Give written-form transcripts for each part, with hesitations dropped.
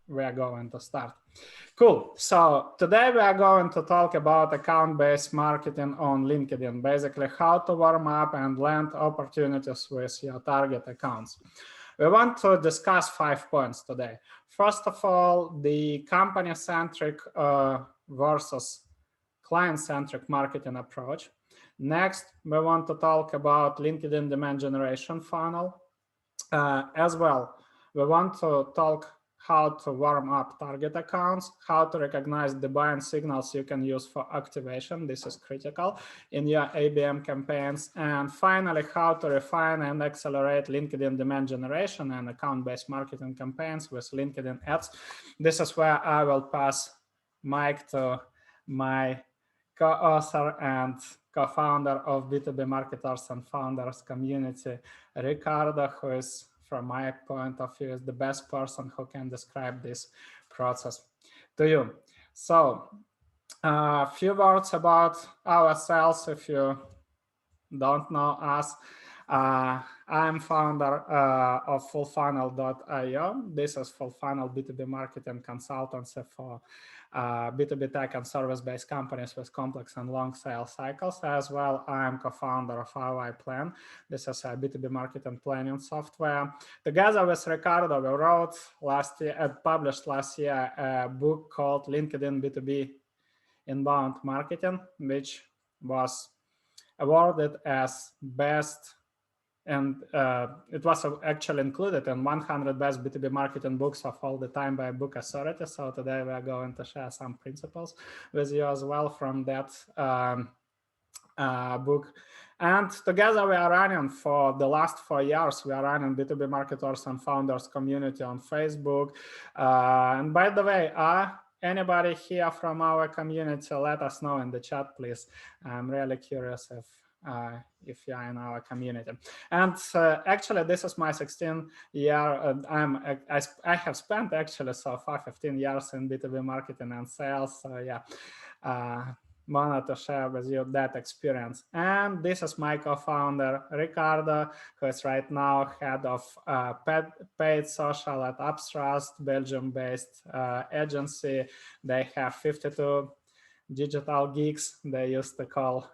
we are going to start. Cool. So today we are going to talk about account-based marketing on LinkedIn, basically how to warm up and land opportunities with your target accounts. We want to discuss 5 points today. First of all, the company-centric versus client-centric marketing approach. Next, we want to talk about LinkedIn demand generation funnel. As well, we want to talk how to warm up target accounts, how to recognize the buying signals you can use for activation. This is critical in your ABM campaigns. And finally, how to refine and accelerate LinkedIn demand generation and account-based marketing campaigns with LinkedIn ads. This is where I will pass mic to my co-author and co-founder of B2B Marketers and Founders community, Ricardo, who is, from my point of view, is the best person who can describe this process to you. So a few words about ourselves if you don't know us. I'm founder of fullfunnel.io. This is full funnel B2B marketing consultancy for B2B tech and service-based companies with complex and long sales cycles. As well, I'm co-founder of ROIplan. This is a B2B marketing planning software. Together with Ricardo, we wrote last year, published last year, a book called LinkedIn B2B Inbound Marketing, which was awarded as best, and it was actually included in 100 best B2B marketing books of all the time by Book Authority. So today we are going to share some principles with you as well from that book. And together we are running for the last 4 years, we are running B2B Marketers and Founders community on Facebook. And by the way, anybody here from our community, let us know in the chat, please. I'm really curious if you are in our community. And actually, this is my 16th year. I have spent actually so far 15 years in B2B marketing and sales. So yeah, wanted to share with you that experience. And this is my co-founder, Ricardo, who is right now head of paid social at Upthrust, Belgium-based agency. They have 52 digital geeks, they used to call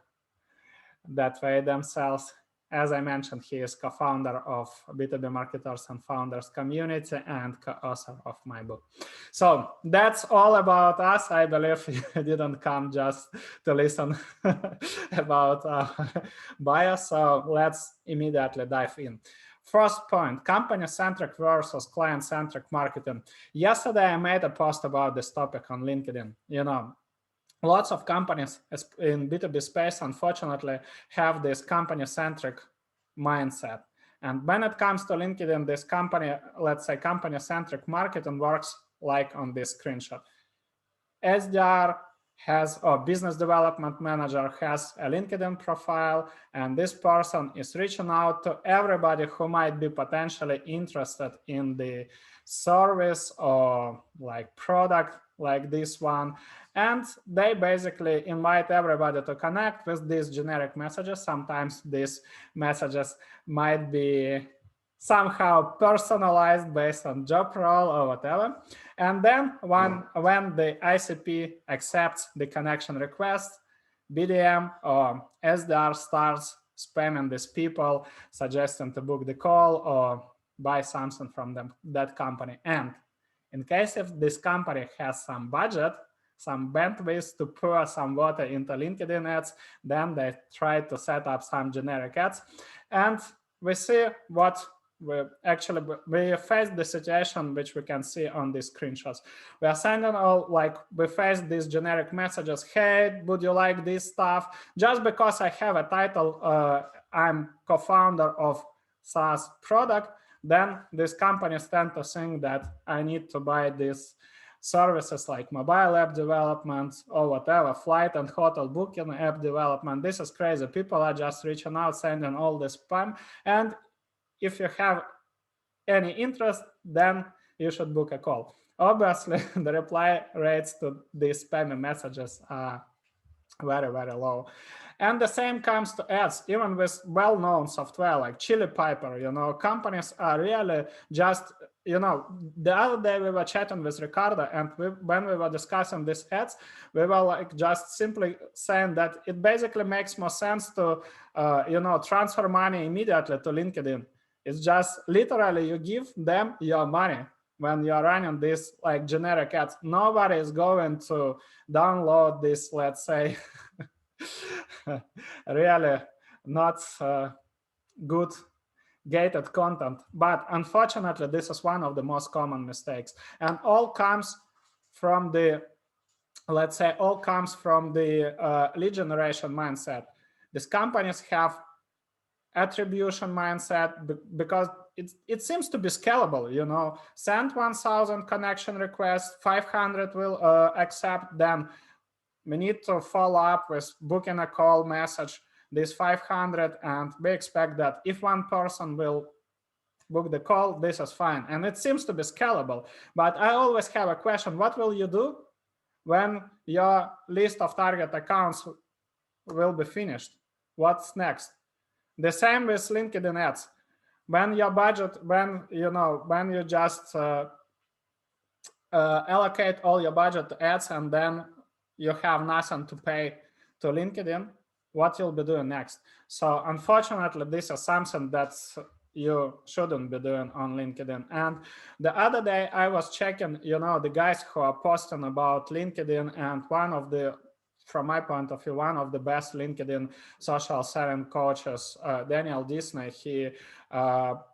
that way themselves. As I mentioned, he is co-founder of B2B Marketers and Founders community and co-author of my book. So that's all about us. I believe you didn't come just to listen about bio. So let's immediately dive in. First point, company-centric versus client-centric marketing. Yesterday, I made a post about this topic on LinkedIn. You know, lots of companies in B2B space, unfortunately, have this company-centric mindset. And when it comes to LinkedIn, this company, let's say company-centric marketing works like on this screenshot. SDR has, or business development manager has a LinkedIn profile, and this person is reaching out to everybody who might be potentially interested in the service or like product like this one. And they basically invite everybody to connect with these generic messages. Sometimes these messages might be somehow personalized based on job role or whatever. And then when the ICP accepts the connection request, BDM or SDR starts spamming these people, suggesting to book the call or buy something from that company. And in case if this company has some budget, some bandwidth to pour some water into LinkedIn ads, then they try to set up some generic ads. And we see what we face the situation which we can see on these screenshots. We are sending all, like, we face these generic messages. Hey, would you like this stuff? Just because I have a title, I'm co-founder of SaaS product, then these companies tend to think that I need to buy these services like mobile app development or whatever, flight and hotel booking app development. This is crazy. People are just reaching out, sending all this spam. And if you have any interest, then you should book a call. Obviously, the reply rates to these spammy messages are very, very low. And the same comes to ads, even with well-known software like Chili Piper. You know, companies are really just you know, the other day we were chatting with Ricardo, and when we were discussing these ads, we were like just simply saying that it basically makes more sense to, you know, transfer money immediately to LinkedIn. It's just literally you give them your money when you're running this like generic ads. Nobody is going to download this, let's say, really not good gated content. But unfortunately, this is one of the most common mistakes. And all comes from the, let's say, all comes from the lead generation mindset. These companies have attribution mindset because it seems to be scalable, you know, send 1,000 connection requests, 500 will accept, then we need to follow up with booking a call message, this 500, and we expect that if one person will book the call, this is fine. And it seems to be scalable. But I always have a question: what will you do when your list of target accounts will be finished? What's next? The same with LinkedIn ads. When your budget, when you just allocate all your budget to ads and then you have nothing to pay to LinkedIn, what you'll be doing next? So unfortunately, this is something that you shouldn't be doing on LinkedIn. And the other day I was checking, you know, the guys who are posting about LinkedIn, and one of the, from my point of view, one of the best LinkedIn social selling coaches, Daniel Disney, he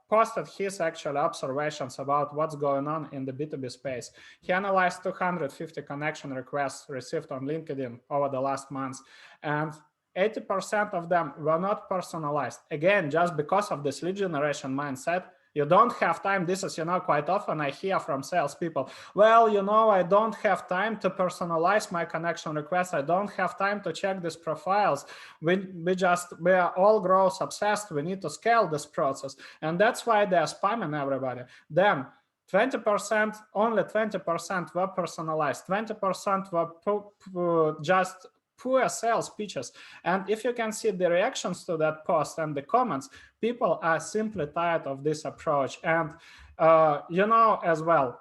posted his actual observations about what's going on in the B2B space. He analyzed 250 connection requests received on LinkedIn over the last months, and 80% of them were not personalized. Again, just because of this lead generation mindset. You don't have time. This is, you know, quite often I hear from salespeople, well, you know, I don't have time to personalize my connection requests. I don't have time to check these profiles. We are all growth obsessed. We need to scale this process. And that's why they're spamming everybody. Then 20%, only 20% were personalized. 20% were just poor sales pitches. And if you can see the reactions to that post and the comments, people are simply tired of this approach. And you know, as well,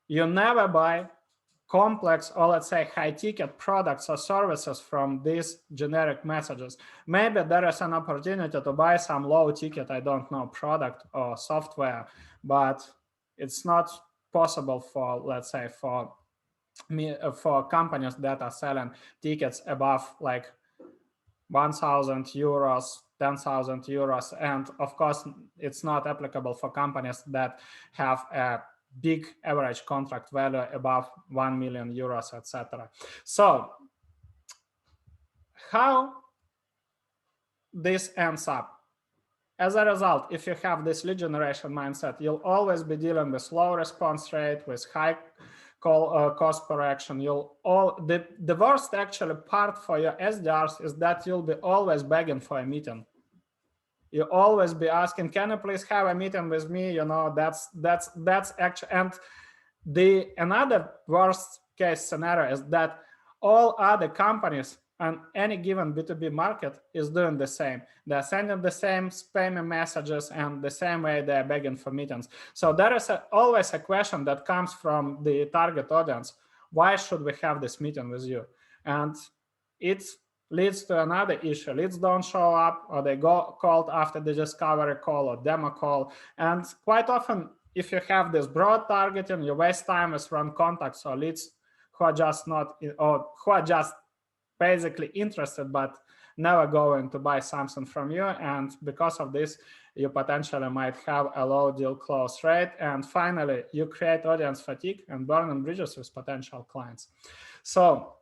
you never buy complex, or let's say high ticket products or services from these generic messages. Maybe there is an opportunity to buy some low ticket, I don't know, product or software, but it's not possible for, let's say, for companies that are selling tickets above like 1,000 euros, 10,000 euros. And of course, it's not applicable for companies that have a big average contract value above 1 million euros, etc. So how this ends up? As a result, if you have this lead generation mindset, you'll always be dealing with low response rate, with high cost per action. The worst actually part for your SDRs is that you'll be always begging for a meeting. You always be asking, can you please have a meeting with me? You know, that's actually, and the another worst case scenario is that all other companies on any given B2B market is doing the same. They're sending the same spammy messages, and the same way they're begging for meetings. So there is always a question that comes from the target audience: why should we have this meeting with you? And it leads to another issue. Leads don't show up, or they go cold after the discovery call or demo call. And quite often, if you have this broad targeting, you waste time with wrong contacts or leads who are just not, or who are just basically interested but never going to buy something from you. And because of this, you potentially might have a low deal close rate. And finally, you create audience fatigue and burning bridges with potential clients. So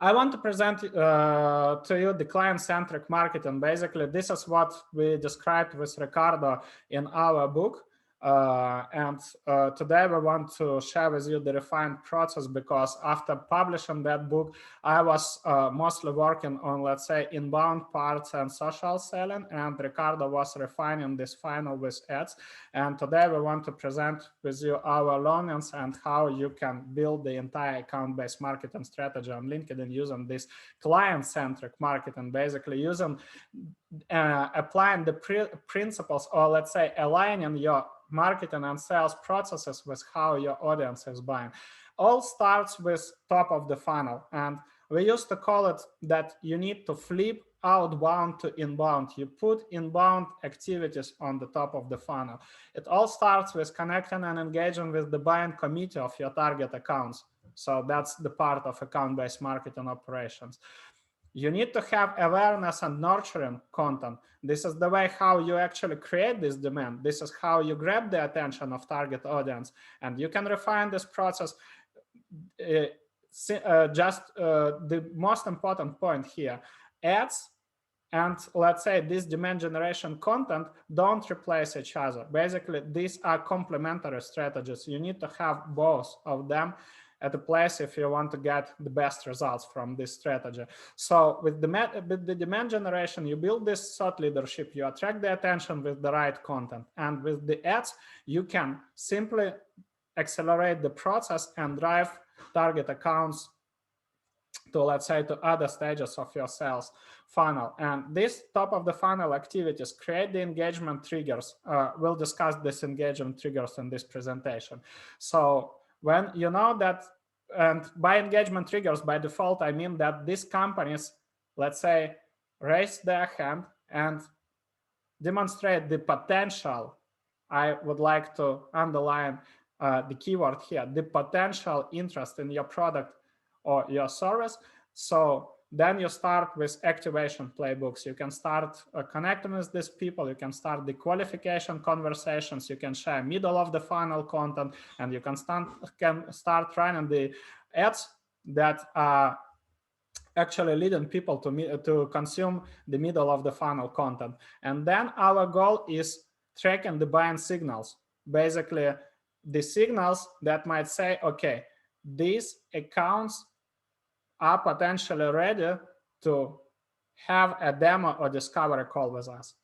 I want to present to you the client-centric marketing. Basically, this is what we described with Ricardo in our book. Today we want to share with you the refined process, because after publishing that book, I was mostly working on, let's say, inbound parts and social selling, and Ricardo was refining this final with ads. And today we want to present with you our learnings and how you can build the entire account-based marketing strategy on LinkedIn using this client-centric marketing, basically using applying the principles, or let's say aligning your marketing and sales processes with how your audience is buying. All starts with top of the funnel, and we used to call it that you need to flip outbound to inbound. You put inbound activities on the top of the funnel. It all starts with connecting and engaging with the buying committee of your target accounts. So that's the part of account-based marketing operations. You need to have awareness and nurturing content. This is the way how you actually create this demand. This is how you grab the attention of target audience. And you can refine this process. The most important point here, ads and let's say this demand generation content don't replace each other. Basically, these are complementary strategies. You need to have both of them at a place if you want to get the best results from this strategy. So with the demand generation, you build this thought leadership, you attract the attention with the right content. And with the ads, you can simply accelerate the process and drive target accounts to, let's say, to other stages of your sales funnel. And this top of the funnel activities create the engagement triggers. We'll discuss this engagement triggers in this presentation. So when you know that, and by engagement triggers, by default, I mean that these companies, let's say, raise their hand and demonstrate the potential. I would like to underline the keyword here, the potential interest in your product or your service. So then you start with activation playbooks. You can start connecting with these people. You can start the qualification conversations. You can share middle of the funnel content, and you can start running the ads that are actually leading people to consume the middle of the funnel content. And then our goal is tracking the buying signals. Basically, the signals that might say, okay, these accounts are potentially ready to have a demo or discovery call with us.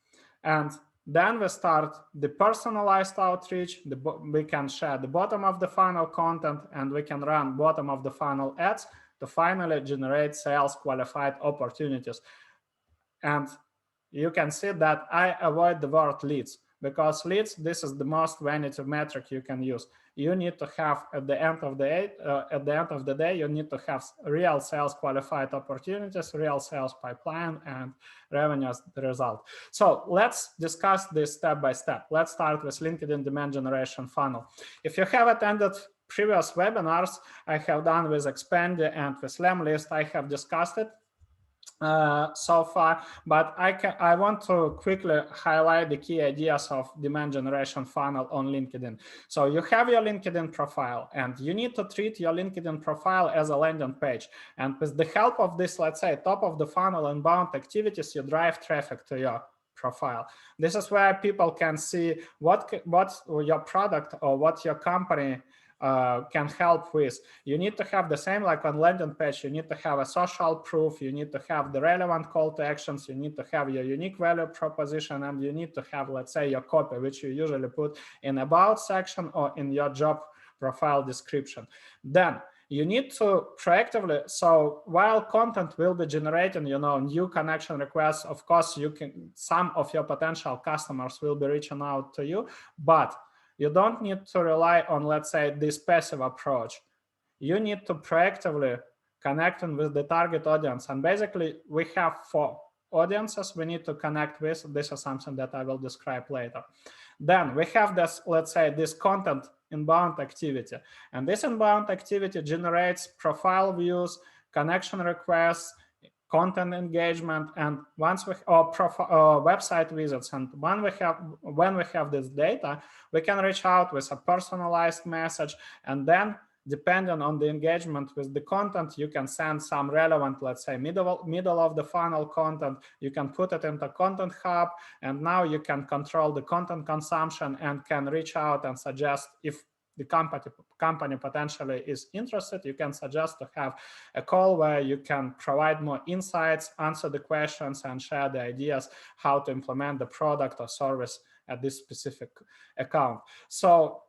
And then we start the personalized outreach. We can share the bottom of the funnel content, and we can run bottom of the funnel ads to finally generate sales qualified opportunities. And you can see that I avoid the word leads, because leads, this is the most vanity metric you can use. You need to have at the end of the day, you need to have real sales qualified opportunities, real sales pipeline, and revenue as the result. So let's discuss this step by step. Let's start with LinkedIn demand generation funnel. If you have attended previous webinars I have done with Expendi and with Lemlist, I have discussed it so far, but I want to quickly highlight the key ideas of demand generation funnel on LinkedIn. So you have your LinkedIn profile, and you need to treat your LinkedIn profile as a landing page. And with the help of this, let's say, top of the funnel inbound activities, you drive traffic to your profile. This is where people can see what your product or what your company can help with. You need to have the same like on landing page. You need to have a social proof. You need to have the relevant call to actions. You need to have your unique value proposition, and you need to have, let's say, your copy, which you usually put in about section or in your job profile description. Then you need to proactively, so while content will be generating, new connection requests, of course, some of your potential customers will be reaching out to you, but you don't need to rely on, let's say, this passive approach. You need to proactively connect with the target audience. And basically, we have 4 audiences we need to connect with. This is something that I will describe later. Then we have this, let's say, this content inbound activity. And this inbound activity generates profile views, connection requests, content engagement, and once we website visits. And when we have this data, we can reach out with a personalized message, and then depending on the engagement with the content, you can send some relevant, let's say, middle of the funnel content. You can put it into Content Hub, and now you can control the content consumption and can reach out and suggest, if the company potentially is interested, you can suggest to have a call where you can provide more insights, answer the questions, and share the ideas how to implement the product or service at this specific account. So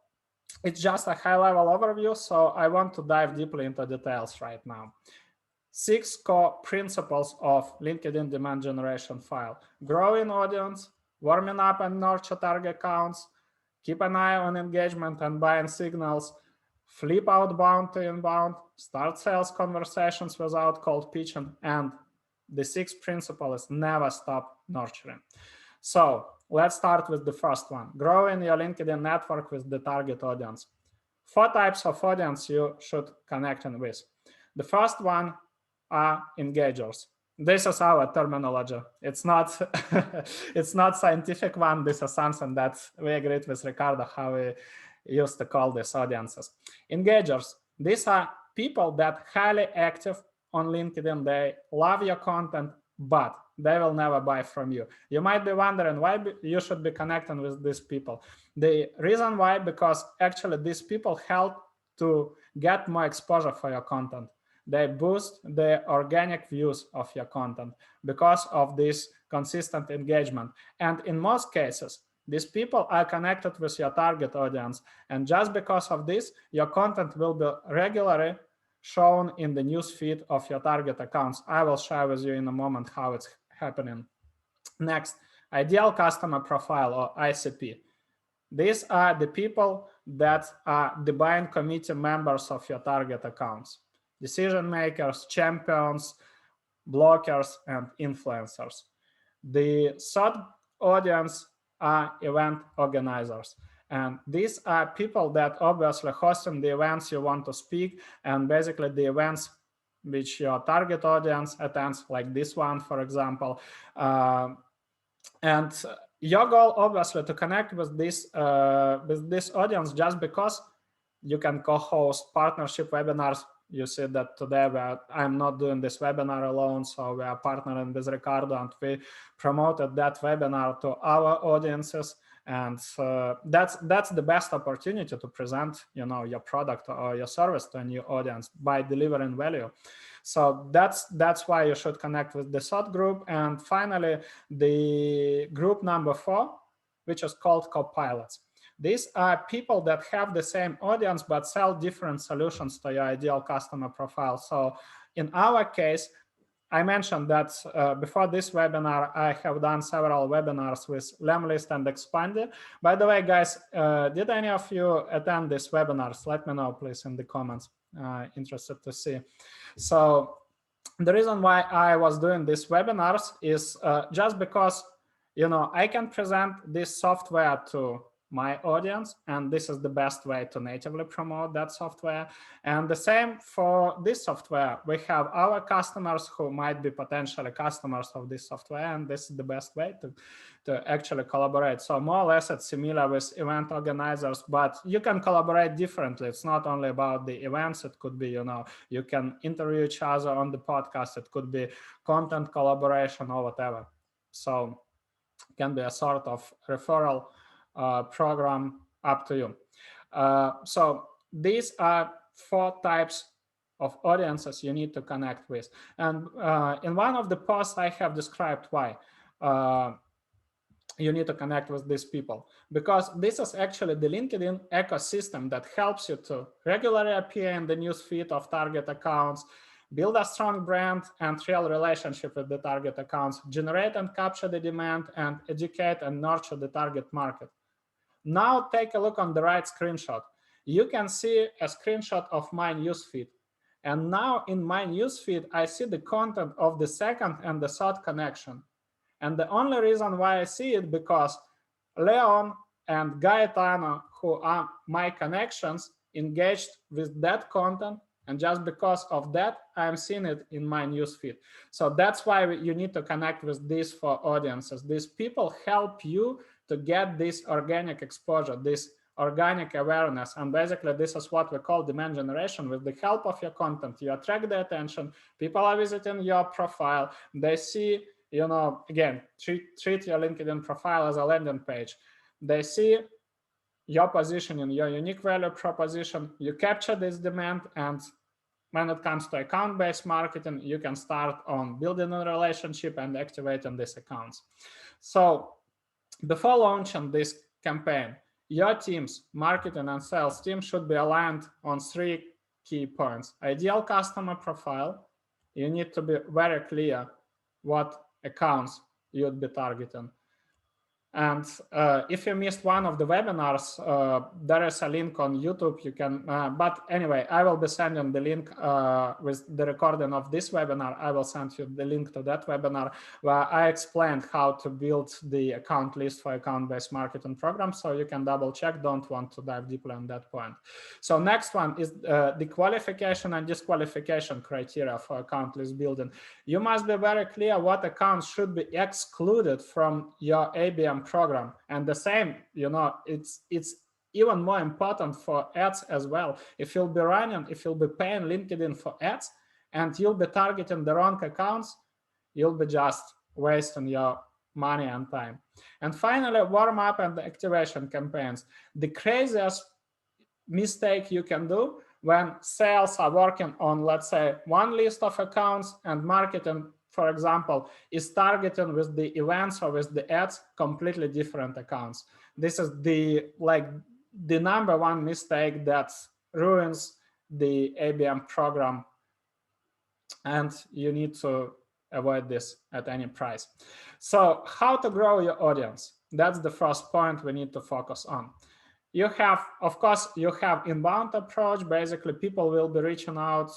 it's just a high-level overview, so I want to dive deeply into details right now. 6 core principles of LinkedIn demand generation file: growing audience, warming up and nurture target accounts, keep an eye on engagement and buying signals, flip outbound to inbound, start sales conversations without cold pitching, and the 6th principle is never stop nurturing. So let's start with the first one: growing your LinkedIn network with the target audience. 4 types of audience you should connect with. The first one are engagers. This is our terminology. It's not it's not scientific one. This is something that we agreed with Ricardo how we used to call these audiences. Engagers. These are people that highly active on LinkedIn. They love your content, but they will never buy from you. You might be wondering why you should be connecting with these people. The reason why, because actually these people help to get more exposure for your content. They boost the organic views of your content because of this consistent engagement. And in most cases, these people are connected with your target audience. And just because of this, your content will be regularly shown in the news feed of your target accounts. I will share with you in a moment how it's happening. Next, ideal customer profile, or ICP. These are the people that are the buying committee members of your target accounts: decision makers, champions, blockers, and influencers. The third audience are event organizers. And these are people that obviously hosting the events you want to speak, and basically the events which your target audience attends, like this one, for example. And your goal, obviously, to connect with this audience, just because you can co-host partnership webinars. You see that today I'm not doing this webinar alone, so we are partnering with Ricardo, and we promoted that webinar to our audiences. And that's the best opportunity to present, your product or your service to a new audience by delivering value. So that's why you should connect with the third group. And finally, the group number 4, which is called co-pilots. These are people that have the same audience but sell different solutions to your ideal customer profile. So in our case, I mentioned that before this webinar, I have done several webinars with Lemlist and Expandy. By the way, guys, did any of you attend these webinars? Let me know, please, in the comments. Interested to see. So the reason why I was doing these webinars is just because, I can present this software to my audience, and this is the best way to natively promote that software. And the same for this software. We have our customers who might be potentially customers of this software, and this is the best way to actually collaborate. So more or less it's similar with event organizers, but you can collaborate differently. It's not only about the events. It could be, you can interview each other on the podcast. It could be content collaboration or whatever. So it can be a sort of referral program, up to you. So these are 4 types of audiences you need to connect with. And in one of the posts, I have described why you need to connect with these people, because this is actually the LinkedIn ecosystem that helps you to regularly appear in the news feed of target accounts, build a strong brand and real relationship with the target accounts, generate and capture the demand, and educate and nurture the target market. Now take a look on the right screenshot. You can see a screenshot of my newsfeed. And now in my newsfeed, I see the content of the second and the third connection. And the only reason why I see it because Leon and Gaetano, who are my connections, engaged with that content. And just because of that, I'm seeing it in my newsfeed. So that's why you need to connect with these 4 audiences. These people help you to get this organic exposure, this organic awareness. And basically, this is what we call demand generation. With the help of your content, you attract the attention. People are visiting your profile. They see, again, treat your LinkedIn profile as a landing page. They see your positioning, your unique value proposition. You capture this demand, and when it comes to account-based marketing, you can start on building a relationship and activating these accounts. So before launching this campaign, your teams, marketing and sales team, should be aligned on 3 key points: ideal customer profile, you need to be very clear what accounts you'd be targeting. And if you missed one of the webinars, there is a link on YouTube. You can, but anyway, I will be sending the link with the recording of this webinar. I will send you the link to that webinar where I explained how to build the account list for account-based marketing program. So you can double check, don't want to dive deeply on that point. So next one is the qualification and disqualification criteria for account list building. You must be very clear what accounts should be excluded from your ABM program. And the same, it's even more important for ads as well. If you'll be paying LinkedIn for ads and you'll be targeting the wrong accounts, you'll be just wasting your money and time. And finally, warm up and activation campaigns. The craziest mistake you can do when sales are working on, let's say, one list of accounts and marketing, for example, is targeting with the events or with the ads completely different accounts. This is the number one mistake that ruins the ABM program, and you need to avoid this at any price. So how to grow your audience? That's the first point we need to focus on. You have, of course, you have inbound approach. Basically, people will be reaching out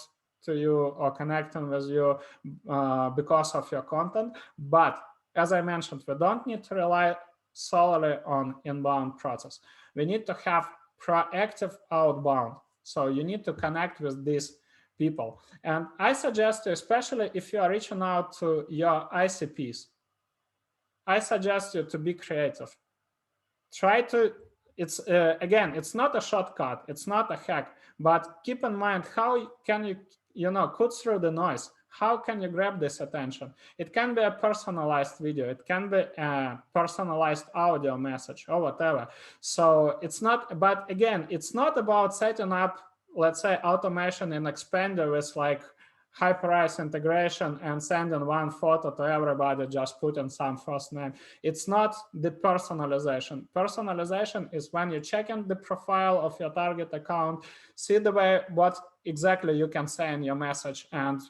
to you or connecting with you because of your content. But as I mentioned, we don't need to rely solely on inbound process. We need to have proactive outbound. So you need to connect with these people. And I suggest you, especially if you are reaching out to your ICPs, I suggest you to be creative. Try to, again, it's not a shortcut, it's not a hack, but keep in mind, how can you, cut through the noise? How can you grab this attention? It can be a personalized video, it can be a personalized audio message or whatever. So it's not, but again, it's not about setting up, let's say, automation in Expander with like Hyperice integration and sending one photo to everybody, just putting some first name. It's not the personalization. Personalization is when you check in the profile of your target account, see the way what exactly you can say in your message, and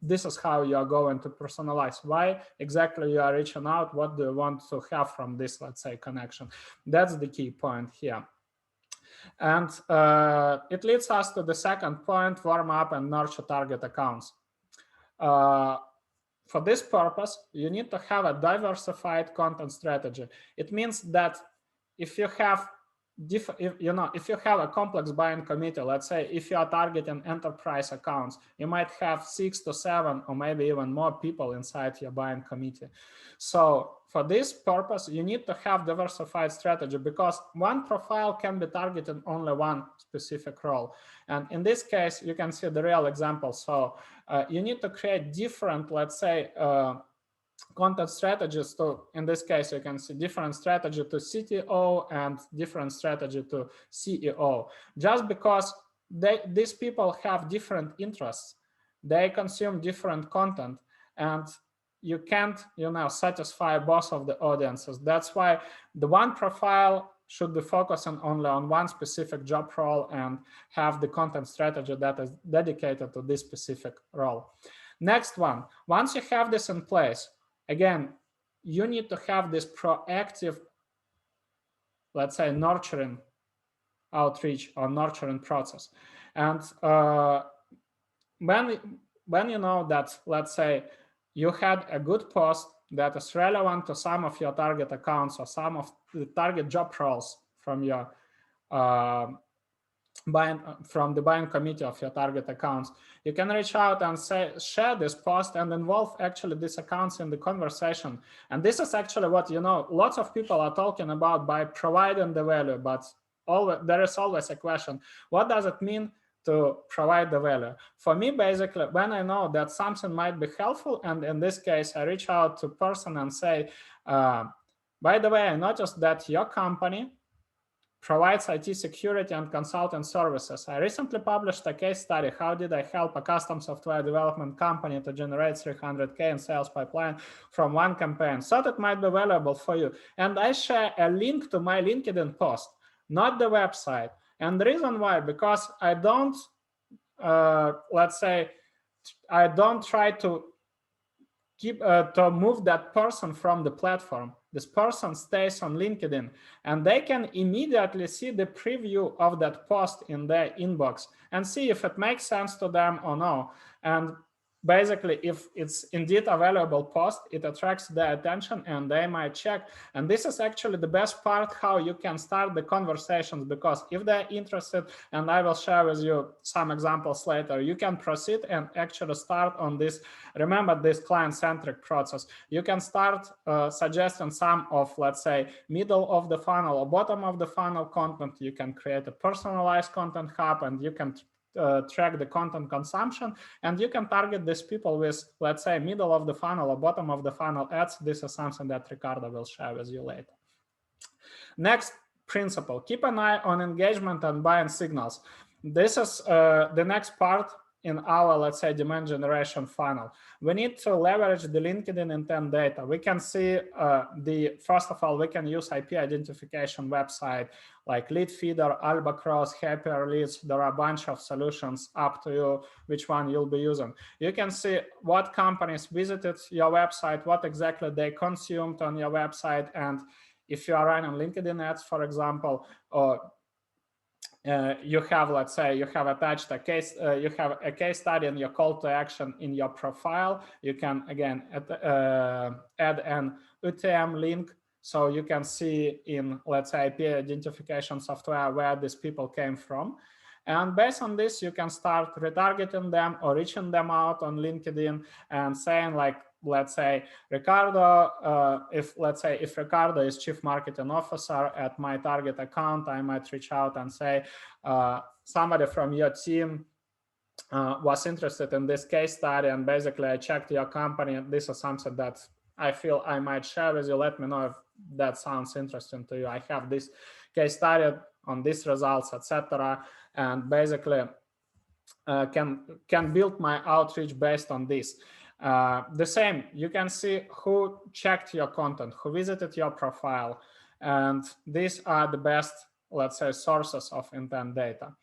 this is how you are going to personalize. Why exactly you are reaching out? What do you want to have from this, let's say, connection? That's the key point here. And it leads us to the second point, warm up and nurture target accounts. For this purpose, you need to have a diversified content strategy. It means that if you have if you have a complex buying committee, let's say if you are targeting enterprise accounts, you might have 6 to 7 or maybe even more people inside your buying committee. So for this purpose, you need to have diversified strategy, because one profile can be targeting only one specific role. And in this case, you can see the real example. So you need to create different, let's say, content strategies to, in this case, you can see different strategy to CTO and different strategy to CEO, just because these people have different interests. They consume different content, and you can't, satisfy both of the audiences. That's why the one profile should be focusing only on one specific job role and have the content strategy that is dedicated to this specific role. Next one, once you have this in place, again, you need to have this proactive, let's say, nurturing outreach or nurturing process. And when you know that, let's say, you had a good post that is relevant to some of your target accounts or some of the target job roles from your from the buying committee of your target accounts, you can reach out and say, share this post and involve actually these accounts in the conversation. And this is actually what, lots of people are talking about by providing the value, but there is always a question, what does it mean to provide the value? For me, basically, when I know that something might be helpful, and in this case, I reach out to person and say, by the way, I noticed that your company provides IT security and consulting services. I recently published a case study. How did I help a custom software development company to generate 300K in sales pipeline from one campaign? Thought it might be valuable for you. And I share a link to my LinkedIn post, not the website. And the reason why, because I don't, let's say, don't try to to move that person from the platform. This person stays on LinkedIn, and they can immediately see the preview of that post in their inbox and see if it makes sense to them or no. And basically, if it's indeed a valuable post, it attracts their attention and they might check. And this is actually the best part, how you can start the conversations, because if they're interested, and I will share with you some examples later, you can proceed and actually start on this. Remember this client-centric process. You can start suggesting some of, let's say, middle of the funnel or bottom of the funnel content. You can create a personalized content hub, and you can track the content consumption, and you can target these people with, let's say, middle of the funnel or bottom of the funnel ads. This is something that Ricardo will share with you later. Next principle, keep an eye on engagement and buying signals. This is the next part in our, let's say, demand generation funnel. We need to leverage the LinkedIn intent data. We can see first of all, we can use IP identification website like Lead Feeder, Albacross, Happier Leads. There are a bunch of solutions, up to you which one you'll be using. You can see what companies visited your website, what exactly they consumed on your website. And if you are running LinkedIn ads, for example, or you have, let's say, you have attached a case, you have a case study and your call to action in your profile. You can again add an UTM link, so you can see in, let's say, IP identification software where these people came from. And based on this, you can start retargeting them or reaching them out on LinkedIn and saying, like, let's say, Ricardo, if Ricardo is Chief Marketing Officer at my target account, I might reach out and say, somebody from your team was interested in this case study, and basically I checked your company, and this is something that I feel I might share with you. Let me know if that sounds interesting to you. I have this case study on these results, etc., and basically can build my outreach based on this. The same, you can see who checked your content, who visited your profile, and these are the best, let's say, sources of intent data.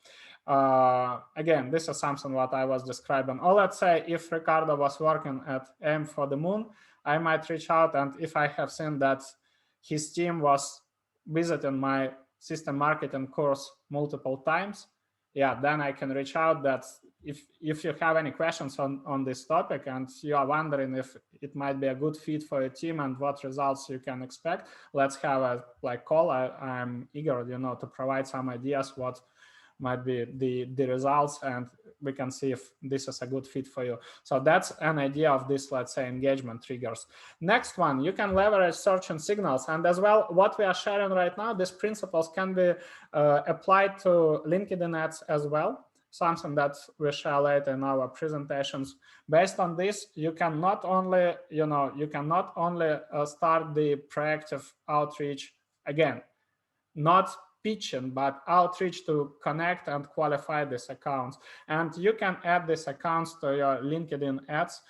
Again, this is something what I was describing. Or let's say if Ricardo was working at Aim for the Moon, I might reach out, and if I have seen that his team was visiting my system marketing course multiple times, yeah, then I can reach out. That if you have any questions on this topic and you are wondering if it might be a good fit for your team and what results you can expect, let's have a call. I'm eager, to provide some ideas what might be the results, and we can see if this is a good fit for you. So that's an idea of this, let's say, engagement triggers. Next one, you can leverage search and signals. And as well, what we are sharing right now, these principles can be applied to LinkedIn ads as well, something that we share later in our presentations. Based on this, you can not only, start the proactive outreach, again, not pitching, but outreach to connect and qualify these accounts. And you can add these accounts to your LinkedIn ads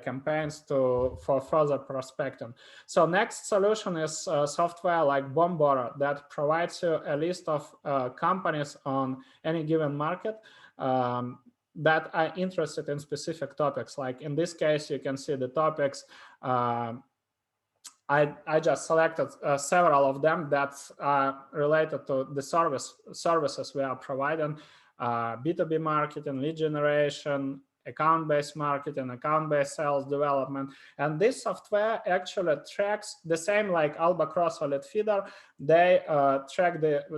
campaigns for further prospecting. So next solution is software like Bomborer that provides you a list of companies on any given market that are interested in specific topics. Like in this case, you can see the topics. I just selected several of them that are related to the services we are providing: B2B marketing, lead generation, account-based marketing, account-based sales development. And this software actually tracks the same like Albacross or Lead Feeder. They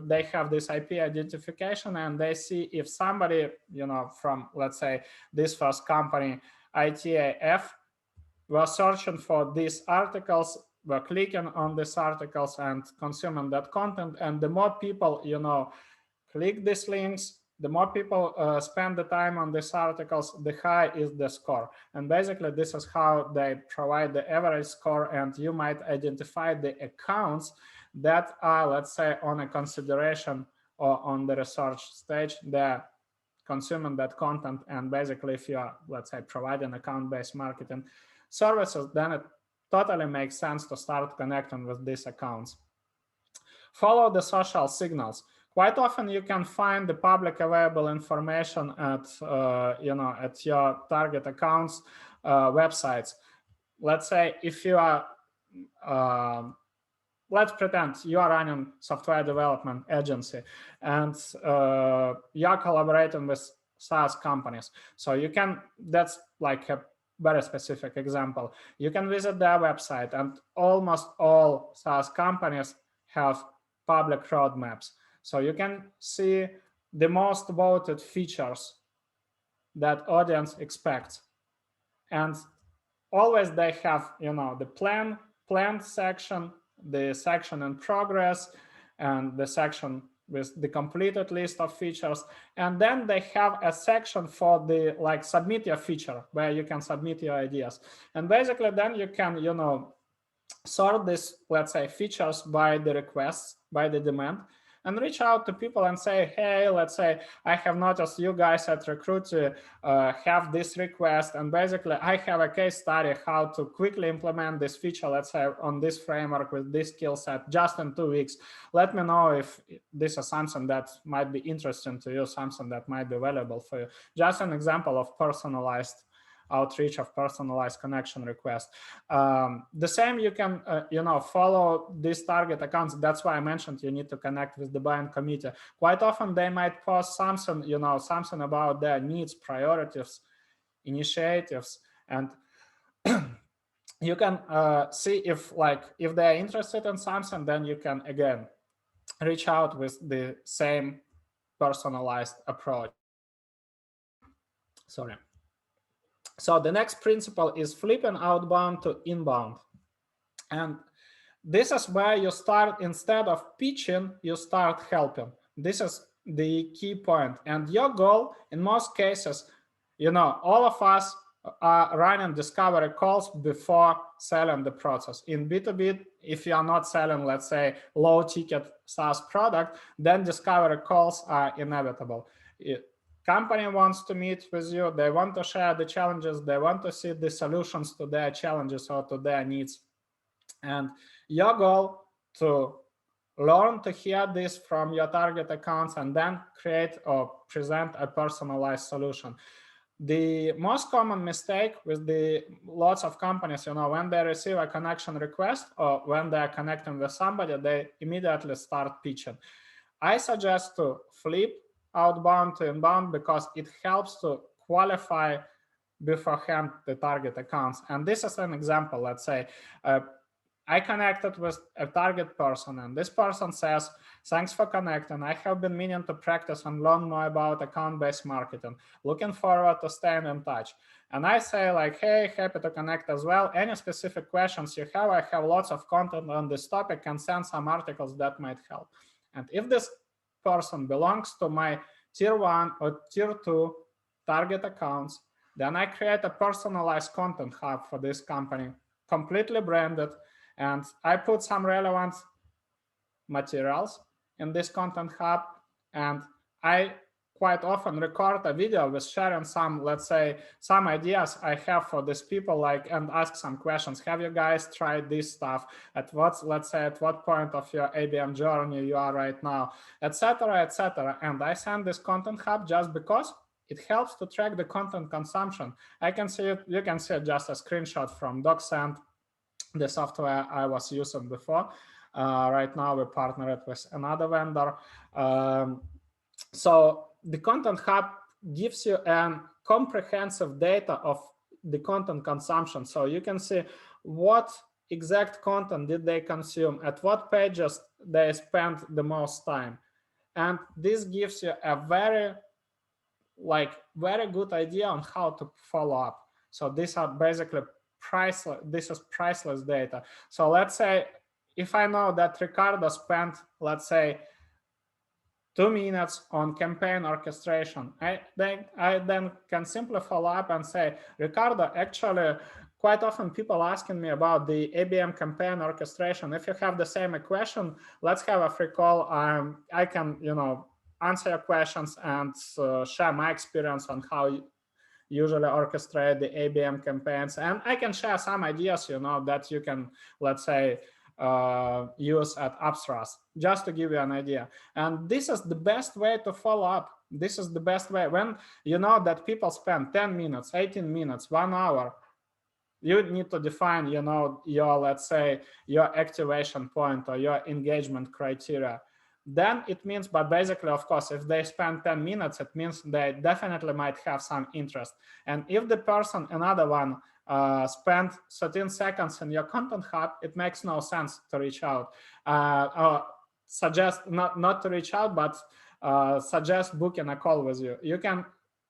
they have this IP identification, and they see if somebody, from, let's say, this first company, ITAF, was searching for these articles, were clicking on these articles and consuming that content. And the more people, click these links, the more people spend the time on these articles, the higher is the score. And basically, this is how they provide the average score. And you might identify the accounts that are, let's say, on a consideration or on the research stage. They're consuming that content. And basically, if you are, let's say, providing account-based marketing services, then it totally makes sense to start connecting with these accounts. Follow the social signals. quite often you can find the public available information at at your target accounts websites. Let's say if you are let's pretend you are running software development agency and you are collaborating with SaaS companies. So you can, that's like a very specific example. You can visit their website, and almost all SaaS companies have public roadmaps. So you can see the most voted features that audience expects. And always they have, the planned section, the section in progress, and the section with the completed list of features. And then they have a section for the like submit your feature, where you can submit your ideas. And basically then you can, sort this, let's say, features by the requests, by the demand, and reach out to people and say, hey, let's say I have noticed you guys at Recruit have this request, and basically I have a case study how to quickly implement this feature, let's say on this framework with this skill set just in 2 weeks. Let me know if this is something that might be interesting to you, something that might be valuable for you. Just an example of personalized outreach, of personalized connection request. The same, you can follow these target accounts. That's why I mentioned you need to connect with the buying committee. Quite often they might post something, something about their needs, priorities, initiatives, and you can see if they're interested in something. Then you can again reach out with the same personalized approach. Sorry. So the next principle is flipping outbound to inbound. And this is where you start, instead of pitching, you start helping. This is the key point. And your goal, in most cases, all of us are running discovery calls before selling the process. In B2B, if you are not selling, let's say, low ticket SaaS product, then discovery calls are inevitable. Company wants to meet with you. They want to share the challenges. They want to see the solutions to their challenges or to their needs. And your goal to learn to hear this from your target accounts and then create or present a personalized solution. The most common mistake with the lots of companies, when they receive a connection request or when they are connecting with somebody, they immediately start pitching. I suggest to flip outbound to inbound because it helps to qualify beforehand the target accounts. And this is an example. Let's say I connected with a target person, and this person says, thanks for connecting. I have been meaning to practice and learn more about account-based marketing. Looking forward to staying in touch. And I say like, hey, happy to connect as well. Any specific questions you have, I have lots of content on this topic and send some articles that might help. And if this person belongs to my tier 1 or tier 2 target accounts, then I create a personalized content hub for this company, completely branded, and I put some relevant materials in this content hub, and I quite often record a video with sharing some, let's say, some ideas I have for these people, and ask some questions. Have you guys tried this stuff? Let's say, at what point of your ABM journey you are right now, etc., etc. And I send this content hub just because it helps to track the content consumption. I can see it. You can see just a screenshot from DocSend, the software I was using before. Right now we partnered with another vendor. So the content hub gives you a comprehensive data of the content consumption. So you can see what exact content did they consume, at what pages they spent the most time. And this gives you a very good idea on how to follow up. So these are basically priceless. This is priceless data. So let's say if I know that Ricardo spent, let's say, 2 minutes on campaign orchestration, I then can simply follow up and say, Ricardo, actually, quite often people asking me about the ABM campaign orchestration. If you have the same question, let's have a free call. I can, answer your questions and share my experience on how you usually orchestrate the ABM campaigns. And I can share some ideas, that you can, let's say, use at Upthrust, just to give you an idea. And this is the best way to follow up. This is the best way. When you know that people spend 10 minutes, 18 minutes, 1 hour, you need to define, your, let's say, your activation point or your engagement criteria. Then it means, but basically, of course, if they spend 10 minutes, it means they definitely might have some interest. And if the person, another one, spent 13 seconds in your content hub, it makes no sense to reach out. Or suggest, not to reach out, but suggest booking a call with you. You can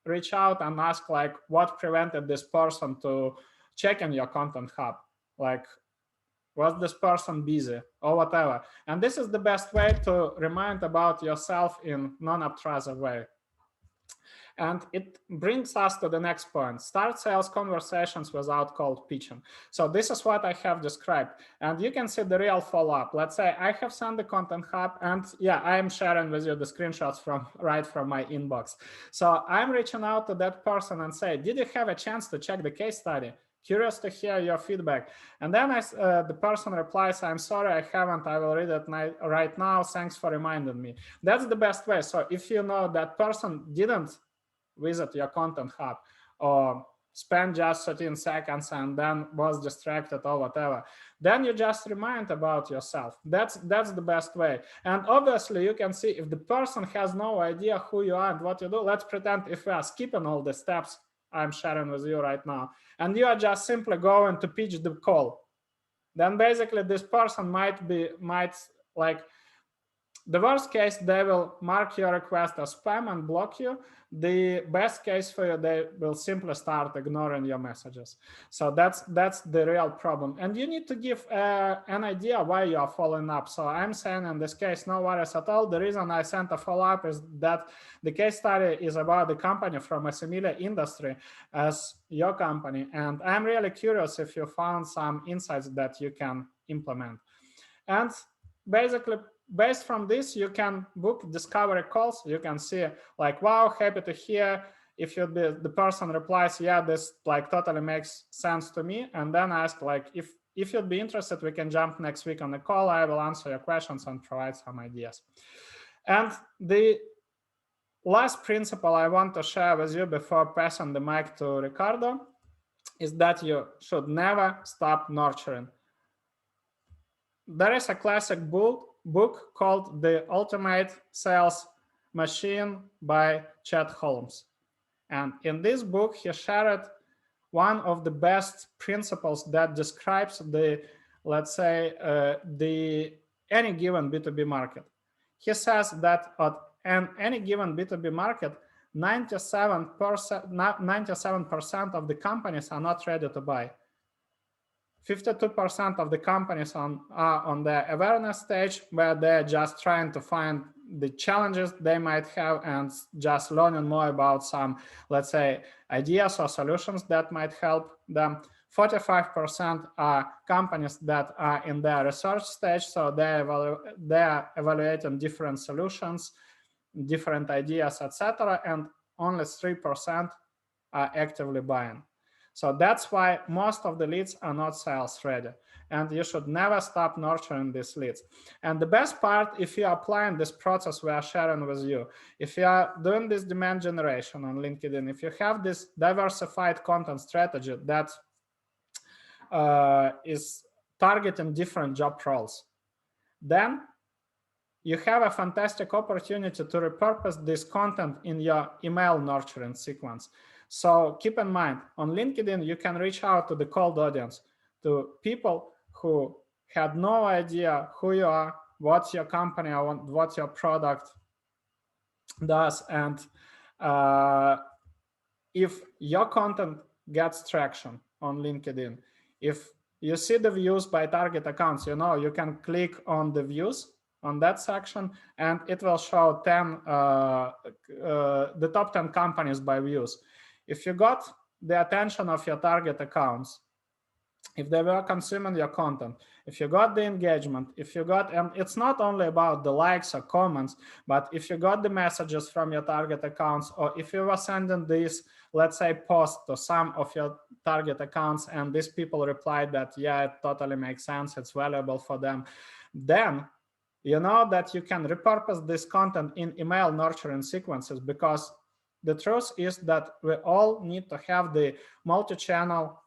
reach out and ask, like, what prevented this person to check in your content hub? Like, was this person busy or whatever? And this is the best way to remind about yourself in non-obtrusive way. And it brings us to the next point. Start sales conversations without cold pitching. So this is what I have described. And you can see the real follow-up. Let's say I have sent the content hub, and yeah, I'm sharing with you the screenshots right from my inbox. So I'm reaching out to that person and say, did you have a chance to check the case study? Curious to hear your feedback. And then the person replies, I'm sorry, I haven't. I will read it right now. Thanks for reminding me. That's the best way. So if you know that person didn't visit your content hub or spend just 13 seconds and then was distracted or whatever, then you just remind about yourself. That's the best way. And obviously you can see if the person has no idea who you are and what you do. Let's pretend if we are skipping all the steps I'm sharing with you right now, and you are just simply going to pitch the call, then basically this person might like, the worst case, they will mark your request as spam and block you. The best case for you, they will simply start ignoring your messages. So that's the real problem. And you need to give an idea why you are following up. So I'm saying in this case, no worries at all. The reason I sent a follow-up is that the case study is about the company from a similar industry as your company. And I'm really curious if you found some insights that you can implement. And basically, based from this, you can book discovery calls. You can see, like, wow, happy to hear. If the person replies, yeah, this like totally makes sense to me, and then ask, like, if you'd be interested, we can jump next week on the call. I will answer your questions and provide some ideas. And the last principle I want to share with you before passing the mic to Ricardo is that you should never stop nurturing. There is a classic book called The Ultimate Sales Machine by Chet Holmes. And in this book, he shared one of the best principles that describes the, let's say, any given B2B market. He says that at any given B2B market, 97% of the companies are not ready to buy. 52% of the companies are on the awareness stage, where they're just trying to find the challenges they might have and just learning more about some, let's say, ideas or solutions that might help them. 45% are companies that are in their research stage, so they're evaluating different solutions, different ideas, etc., and only 3% are actively buying. So that's why most of the leads are not sales ready. And you should never stop nurturing these leads. And the best part, if you are applying this process we are sharing with you, if you are doing this demand generation on LinkedIn, if you have this diversified content strategy that is targeting different job roles, then you have a fantastic opportunity to repurpose this content in your email nurturing sequence. So keep in mind, on LinkedIn, you can reach out to the cold audience, to people who had no idea who you are, what your company or what your product does. And if your content gets traction on LinkedIn, if you see the views by target accounts, you can click on the views on that section, and it will show the top 10 companies by views. If you got the attention of your target accounts, if they were consuming your content, if you got the engagement, if you got, and it's not only about the likes or comments, but if you got the messages from your target accounts, or if you were sending these, let's say, posts to some of your target accounts, and these people replied that, yeah, it totally makes sense, it's valuable for them, then you know that you can repurpose this content in email nurturing sequences, because the truth is that we all need to have the multi-channel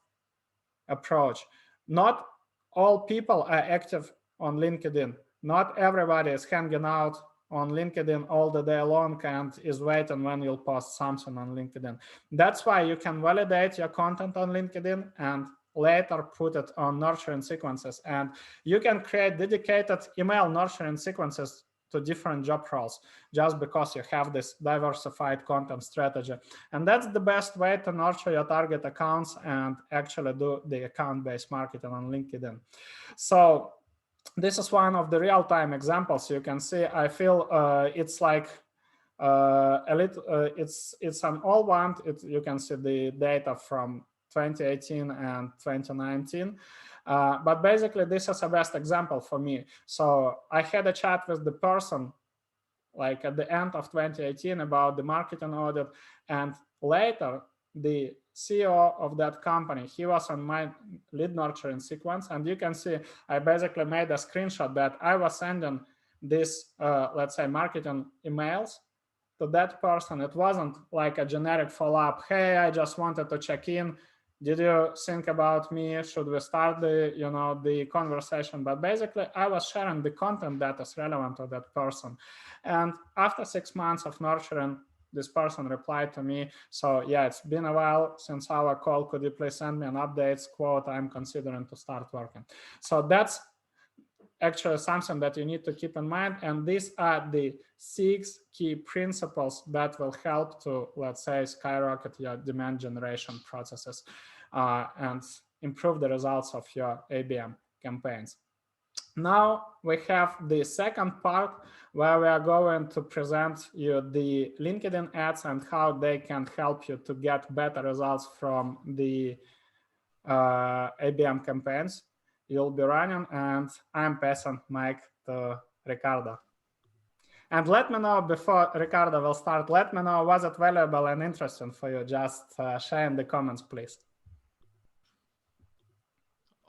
approach. Not all people are active on LinkedIn. Not everybody is hanging out on LinkedIn all the day long and is waiting when you'll post something on LinkedIn. That's why you can validate your content on LinkedIn and later put it on nurturing sequences. And you can create dedicated email nurturing sequences to different job roles, just because you have this diversified content strategy. And that's the best way to nurture your target accounts and actually do the account-based marketing on LinkedIn. So this is one of the real-time examples. You can see, I feel it's like a little, it's an old one. You can see the data from 2018 and 2019. But basically, this is a best example for me. So I had a chat with the person like at the end of 2018 about the marketing audit, and later the CEO of that company, he was on my lead nurturing sequence, and you can see I basically made a screenshot that I was sending this, let's say, marketing emails to that person. It wasn't like a generic follow-up. Hey, I just wanted to check in. Did you think about me? Should we start the, the conversation? But basically, I was sharing the content that is relevant to that person. And after 6 months of nurturing, this person replied to me, so yeah, it's been a while since our call. Could you please send me an update? Quote, I'm considering to start working. So that's actually something that you need to keep in mind. And these are the 6 key principles that will help to, let's say, skyrocket your demand generation processes and improve the results of your ABM campaigns. Now we have the second part where we are going to present you the LinkedIn ads and how they can help you to get better results from the ABM campaigns you'll be running, and I'm passing mic to Ricardo. And let me know, before Ricardo will start, let me know, was it valuable and interesting for you? Just share in the comments, please.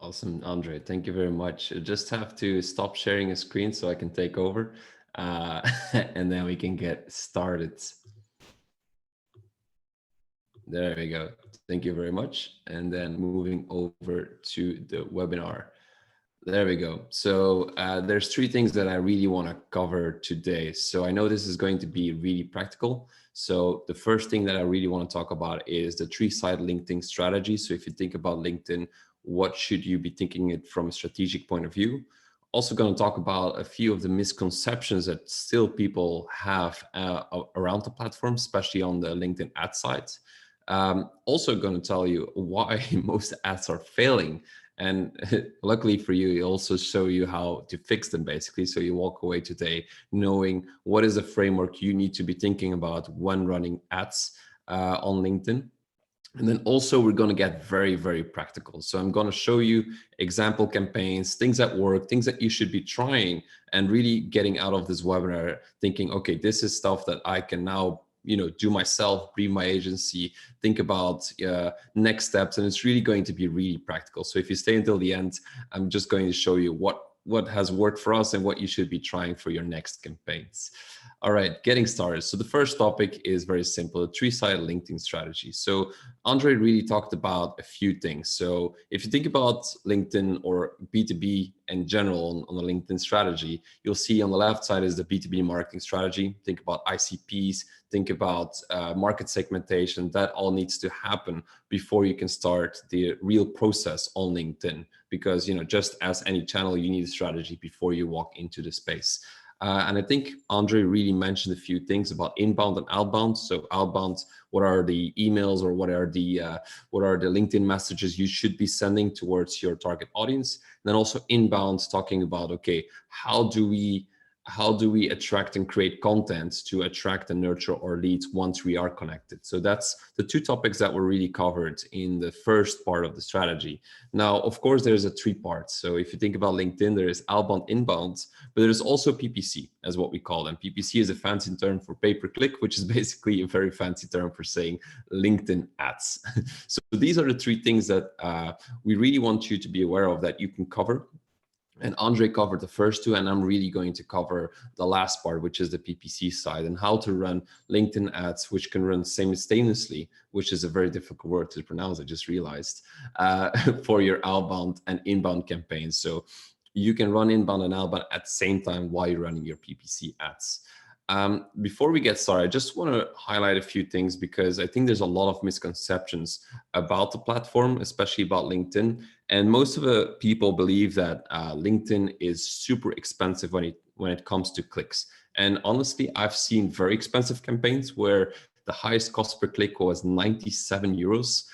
Awesome, Andre. Thank you very much. I just have to stop sharing a screen so I can take over, and then we can get started. There we go. Thank you very much. And then moving over to the webinar. There we go. So there's 3 things that I really want to cover today. So I know this is going to be really practical. So the first thing that I really want to talk about is the 3-side LinkedIn strategy. So if you think about LinkedIn, what should you be thinking it from a strategic point of view? Also going to talk about a few of the misconceptions that still people have around the platform, especially on the LinkedIn ad side. Also going to tell you why most ads are failing. And luckily for you, it also show you how to fix them, basically. So you walk away today knowing what is the framework you need to be thinking about when running ads on LinkedIn. And then also we're going to get very, very practical. So I'm going to show you example campaigns, things that work, things that you should be trying, and really getting out of this webinar thinking, okay, this is stuff that I can now do myself, brief my agency, think about next steps, and it's really going to be really practical. So if you stay until the end, I'm just going to show you what has worked for us and what you should be trying for your next campaigns. All right, getting started. So the first topic is very simple, a 3-side LinkedIn strategy. So Andre really talked about a few things. So if you think about LinkedIn or B2B in general on the LinkedIn strategy, you'll see on the left side is the B2B marketing strategy. Think about ICPs, think about market segmentation. That all needs to happen before you can start the real process on LinkedIn, because just as any channel, you need a strategy before you walk into the space. And I think Andre really mentioned a few things about inbound and outbound. So outbound, what are the emails or what are the LinkedIn messages you should be sending towards your target audience? And then also inbound, talking about, okay, how do we how do we attract and create content to attract and nurture our leads once we are connected? So that's the two topics that were really covered in the first part of the strategy. Now, of course, there's a three parts. So if you think about LinkedIn, there is outbound, inbound, but there's also PPC, as what we call them. PPC is a fancy term for pay-per-click, which is basically a very fancy term for saying LinkedIn ads. So these are the three things that we really want you to be aware of that you can cover. And Andre covered the first two, and I'm really going to cover the last part, which is the PPC side and how to run LinkedIn ads, which can run simultaneously, which is a very difficult word to pronounce, I just realized, for your outbound and inbound campaigns. So you can run inbound and outbound at the same time while you're running your PPC ads. Before we get started, I just want to highlight a few things because I think there's a lot of misconceptions about the platform, especially about LinkedIn. And most of the people believe that LinkedIn is super expensive when it comes to clicks. And honestly, I've seen very expensive campaigns where the highest cost per click was 97 euros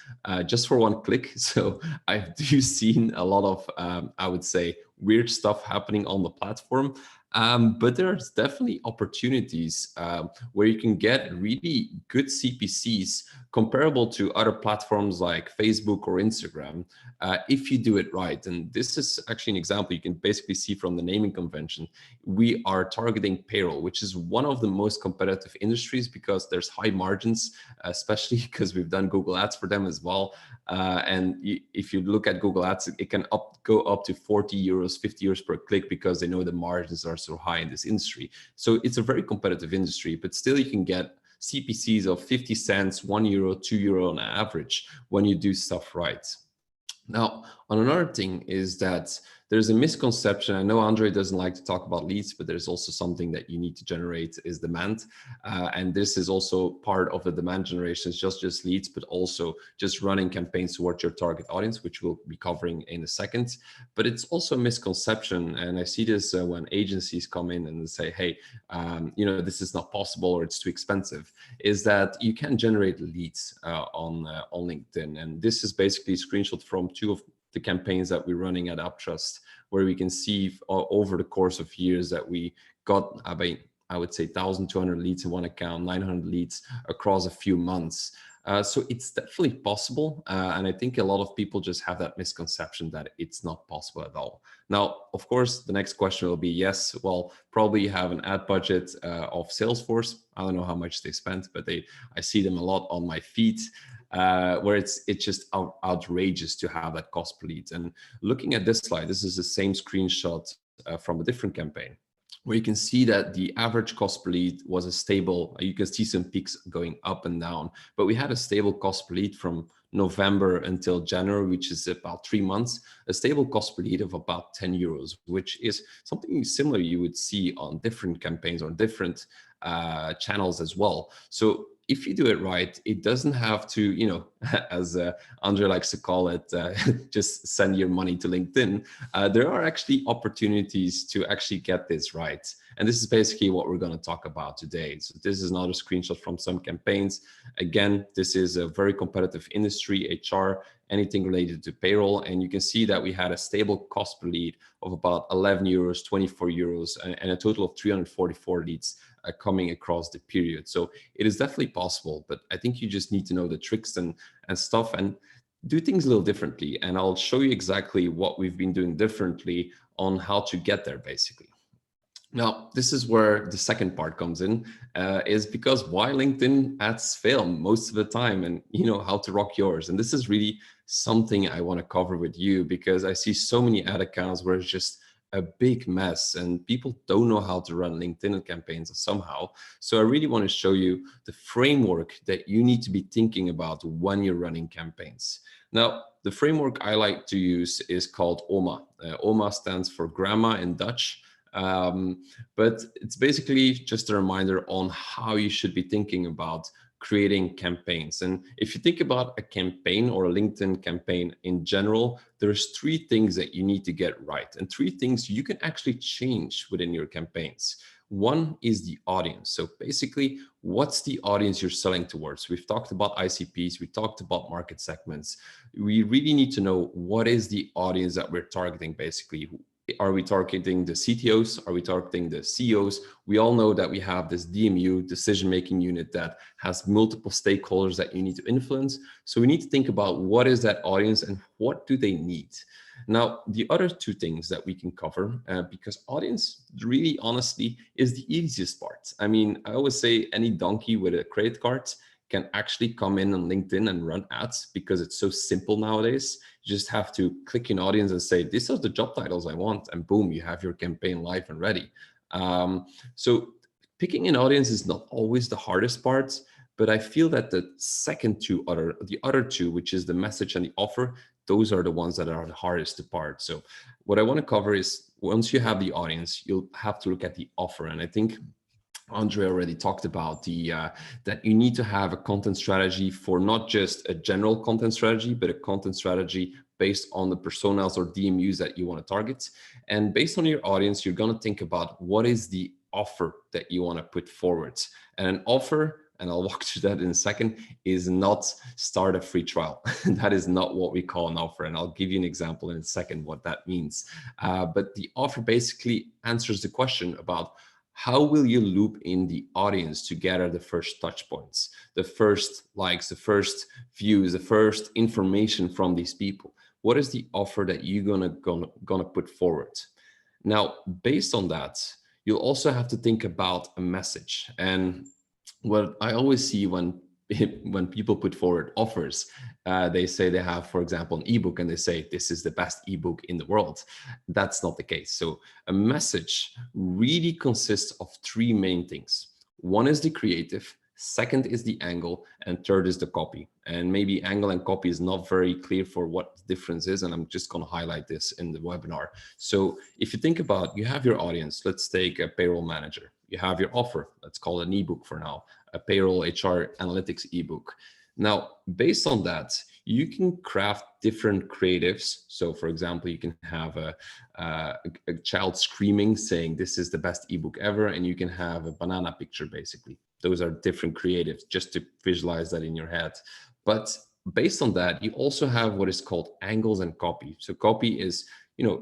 just for one click. So I do seen a lot of, I would say, weird stuff happening on the platform. But there's definitely opportunities where you can get really good CPCs comparable to other platforms like Facebook or Instagram if you do it right. And this is actually an example you can basically see from the naming convention. We are targeting payroll, which is one of the most competitive industries because there's high margins, especially because we've done Google Ads for them as well. And if you look at Google Ads, it can go up to 40 euros, 50 euros per click because they know the margins are so high in this industry. So it's a very competitive industry, but still you can get CPCs of 50 cents, 1 euro, 2 euro on average when you do stuff right. Now, on another thing is that there's a misconception. I know Andre doesn't like to talk about leads, but there's also something that you need to generate is demand. And this is also part of the demand generation, is just leads, but also just running campaigns towards your target audience, which we'll be covering in a second. But it's also a misconception. And I see this when agencies come in and say, hey, this is not possible or it's too expensive, is that you can generate leads on LinkedIn. And this is basically a screenshot from two of the campaigns that we're running at Upthrust, where we can see over the course of years that we got, I would say 1,200 leads in one account, 900 leads across a few months. So it's definitely possible. And I think a lot of people just have that misconception that it's not possible at all. Now, of course, the next question will be, yes, well, probably you have an ad budget of Salesforce. I don't know how much they spent, but I see them a lot on my feed. Where it's just outrageous to have that cost per lead. And looking at this slide, this is the same screenshot from a different campaign, where you can see that the average cost per lead was a stable. You can see some peaks going up and down, but we had a stable cost per lead from November until January, which is about 3 months, a stable cost per lead of about 10 euros, which is something similar you would see on different campaigns or different channels as well. So if you do it right, it doesn't have to, as Andre likes to call it, just send your money to LinkedIn. There are actually opportunities to actually get this right. And this is basically what we're going to talk about today. So this is another screenshot from some campaigns. Again, this is a very competitive industry, HR, anything related to payroll. And you can see that we had a stable cost per lead of about 11 euros, 24 euros, and a total of 344 leads coming across the period. So it is definitely possible, but I think you just need to know the tricks and stuff and do things a little differently. And I'll show you exactly what we've been doing differently on how to get there, basically. Now, this is where the second part comes in, is because why LinkedIn ads fail most of the time and how to rock yours. And this is really something I want to cover with you because I see so many ad accounts where it's just a big mess and people don't know how to run LinkedIn campaigns somehow. So I really want to show you the framework that you need to be thinking about when you're running campaigns. Now, the framework I like to use is called OMA. OMA stands for Grandma in Dutch. But it's basically just a reminder on how you should be thinking about creating campaigns. And if you think about a campaign or a LinkedIn campaign in general, there's 3 things that you need to get right and 3 things you can actually change within your campaigns. One is the audience. So basically, what's the audience you're selling towards? We've talked about ICPs, we talked about market segments. We really need to know what is the audience that we're targeting, basically. Are we targeting the CTOs? Are we targeting the CEOs? We all know that we have this DMU, decision-making unit, that has multiple stakeholders that you need to influence. So we need to think about what is that audience and what do they need? Now, the other two things that we can cover, because audience really honestly is the easiest part. I mean, I always say any donkey with a credit card can actually come in on LinkedIn and run ads because it's so simple nowadays. You just have to click in audience and say, these are the job titles I want, and boom, you have your campaign live and ready. So picking an audience is not always the hardest part, but I feel that the other two, which is the message and the offer, those are the ones that are the hardest part. So what I want to cover is, once you have the audience, you'll have to look at the offer. And I think Andre already talked about that you need to have a content strategy for not just a general content strategy, but a content strategy based on the personas or DMUs that you want to target. And based on your audience, you're going to think about what is the offer that you want to put forward. And an offer, and I'll walk through that in a second, is not start a free trial. That is not what we call an offer. And I'll give you an example in a second what that means. But the offer basically answers the question about, how will you loop in the audience to gather the first touch points, the first likes, the first views, the first information from these people? What is the offer that you're gonna put forward? Now, based on that, you'll also have to think about a message. And what I always see when people put forward offers, they say they have, for example, an ebook, and they say this is the best ebook in the world. That's not the case. So a message really consists of three main things. One is the creative, second is the angle, and third is the copy. And maybe angle and copy is not very clear for what the difference is, and I'm just going to highlight this in the webinar. So if you think about, you have your audience, let's take a payroll manager. You have your offer, let's call it an ebook for now, a payroll HR analytics ebook. Now, based on that, you can craft different creatives. So for example, you can have a child screaming saying this is the best ebook ever, and you can have a banana picture basically. Those are different creatives, just to visualize that in your head. But based on that, you also have what is called angles and copy. So copy is,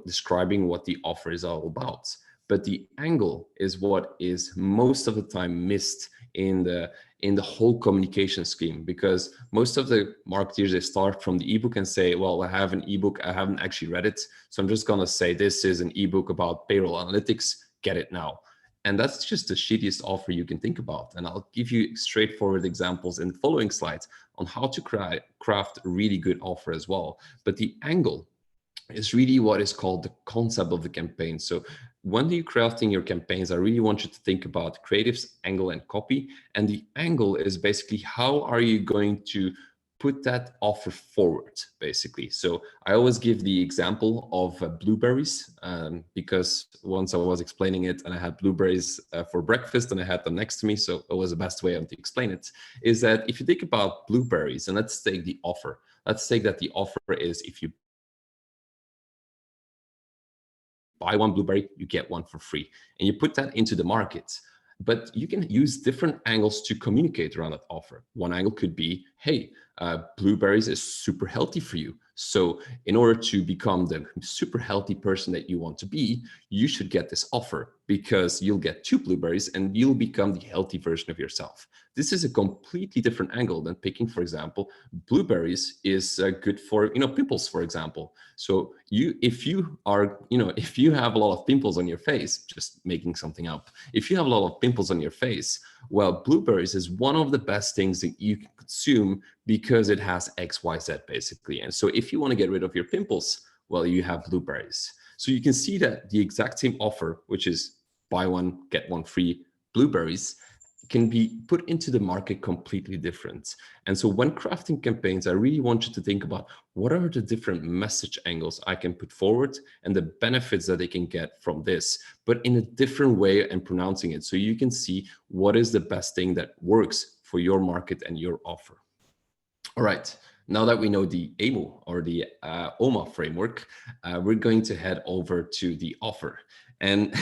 describing what the offer is all about. But the angle is what is most of the time missed in the whole communication scheme, because most of the marketers, they start from the ebook and say, well, I have an ebook, I haven't actually read it, so I'm just going to say this is an ebook about payroll analytics, get it now. And that's just the shittiest offer you can think about. And I'll give you straightforward examples in the following slides on how to craft a really good offer as well. But the angle is really what is called the concept of the campaign. So when you're crafting your campaigns, I really want you to think about creatives, angle, and copy. And the angle is basically, how are you going to put that offer forward, basically. So I always give the example of blueberries, because once I was explaining it and I had blueberries for breakfast and I had them next to me, so it was the best way to explain it, is that if you think about blueberries, and let's take the offer. Let's take that the offer is, if you buy one blueberry, you get one for free. And you put that into the market. But you can use different angles to communicate around that offer. One angle could be, hey, blueberries is super healthy for you. So in order to become the super healthy person that you want to be, you should get this offer, because you'll get 2 blueberries and you'll become the healthy version of yourself. This is a completely different angle than picking, for example, blueberries is good for, pimples, for example. So if you have a lot of pimples on your face, just making something up, if you have a lot of pimples on your face, well, blueberries is one of the best things that you can consume, because it has X, Y, Z basically. And so if you want to get rid of your pimples, well, you have blueberries. So you can see that the exact same offer, which is buy one, get one free blueberries, can be put into the market completely different. And so when crafting campaigns, I really want you to think about, what are the different message angles I can put forward and the benefits that they can get from this, but in a different way and pronouncing it, so you can see what is the best thing that works for your market and your offer. All right, now that we know the AMO or the OMA framework, we're going to head over to the offer. And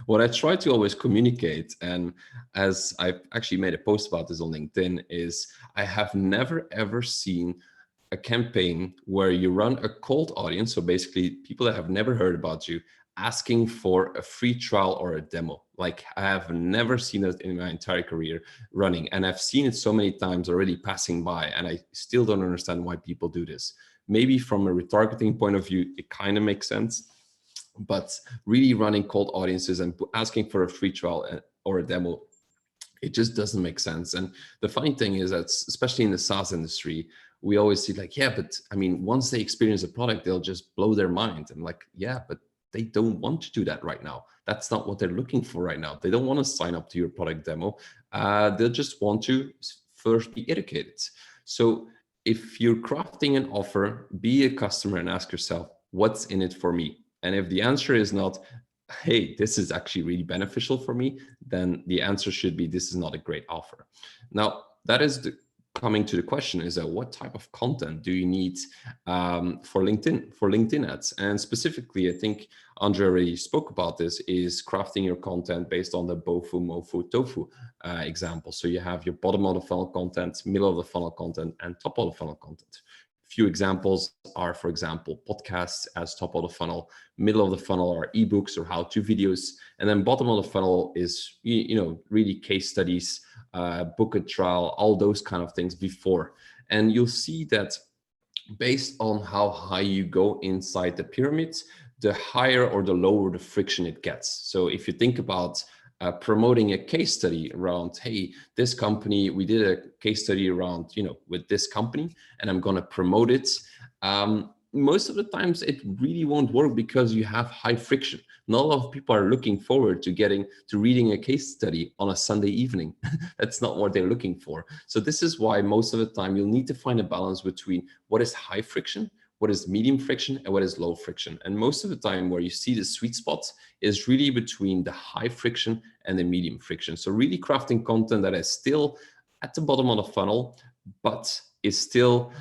what I try to always communicate, and as I've actually made a post about this on LinkedIn, is I have never ever seen a campaign where you run a cold audience, so basically people that have never heard about you, asking for a free trial or a demo. Like, I have never seen it in my entire career running, and I've seen it so many times already passing by, and I still don't understand why people do this. Maybe from a retargeting point of view, it kind of makes sense, but really running cold audiences and asking for a free trial or a demo, it just doesn't make sense. And the funny thing is that, especially in the SaaS industry, we always see like, yeah, but I mean, once they experience a product, they'll just blow their mind. I'm like, yeah, but they don't want to do that right now. That's not what they're looking for right now. They don't want to sign up to your product demo. They'll just want to first be educated. So if you're crafting an offer, be a customer and ask yourself, what's in it for me? And if the answer is not, hey, this is actually really beneficial for me, then the answer should be, this is not a great offer. Now, that is coming to the question is that what type of content do you need for LinkedIn ads? And specifically, I think Andre already spoke about this, is crafting your content based on the bofu, mofu, tofu example. So you have your bottom of the funnel content, middle of the funnel content, and top of the funnel content. Few examples are, for example, podcasts as top of the funnel, middle of the funnel are ebooks or how-to videos, and then bottom of the funnel is, really case studies, book a trial, all those kind of things before. And you'll see that based on how high you go inside the pyramid, the higher or the lower the friction it gets. So if you think about promoting a case study around, hey, this company, we did a case study around, with this company, and I'm going to promote it. Most of the times it really won't work because you have high friction. Not a lot of people are looking forward to reading a case study on a Sunday evening. That's not what they're looking for. So this is why most of the time you'll need to find a balance between what is high friction, what is medium friction, and what is low friction. And most of the time where you see the sweet spot is really between the high friction and the medium friction. So really crafting content that is still at the bottom of the funnel, but is still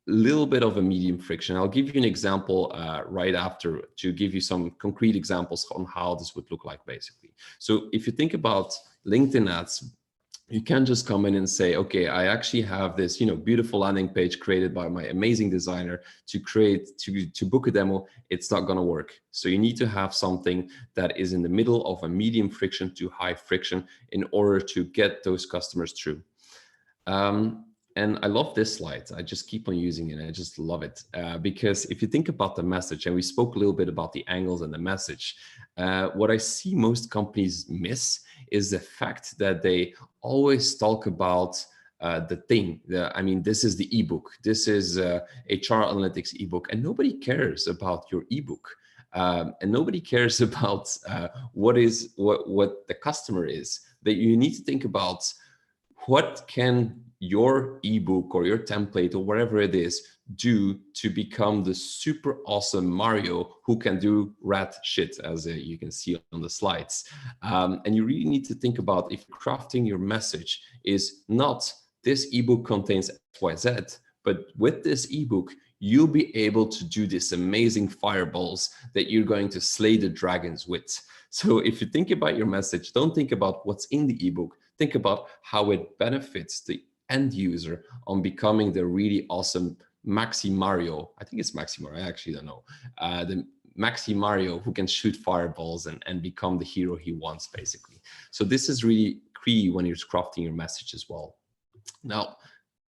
a little bit of a medium friction. I'll give you an example right after to give you some concrete examples on how this would look like basically. So if you think about LinkedIn ads, you can't just come in and say, okay, I actually have this, beautiful landing page created by my amazing designer to book a demo. It's not going to work. So you need to have something that is in the middle of a medium friction to high friction in order to get those customers through. And I love this slide. I just keep on using it. I just love it because if you think about the message, and we spoke a little bit about the angles and the message, what I see most companies miss is the fact that they always talk about the thing. This is the ebook. This is HR analytics ebook, and nobody cares about your ebook. And nobody cares about what the customer is. That you need to think about what can your ebook or your template or whatever it is do to become the super awesome Mario who can do rad shit, as you can see on the slides. And you really need to think about if crafting your message is not this ebook contains XYZ, but with this ebook, you'll be able to do this amazing fireballs that you're going to slay the dragons with. So if you think about your message, don't think about what's in the ebook. Think about how it benefits the end user on becoming the really awesome Maxi Mario. I think it's Maxi Mario. I actually don't know. The Maxi Mario who can shoot fireballs and become the hero he wants, basically. So this is really key when you're crafting your message as well. Now,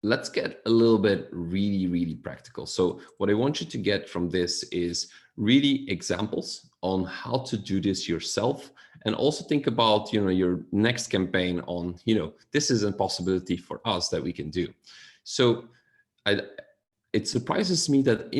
let's get a little bit really practical. So what I want you to get from this is really examples on how to do this yourself, and also think about your next campaign on this is a possibility for us that we can do. So it surprises me that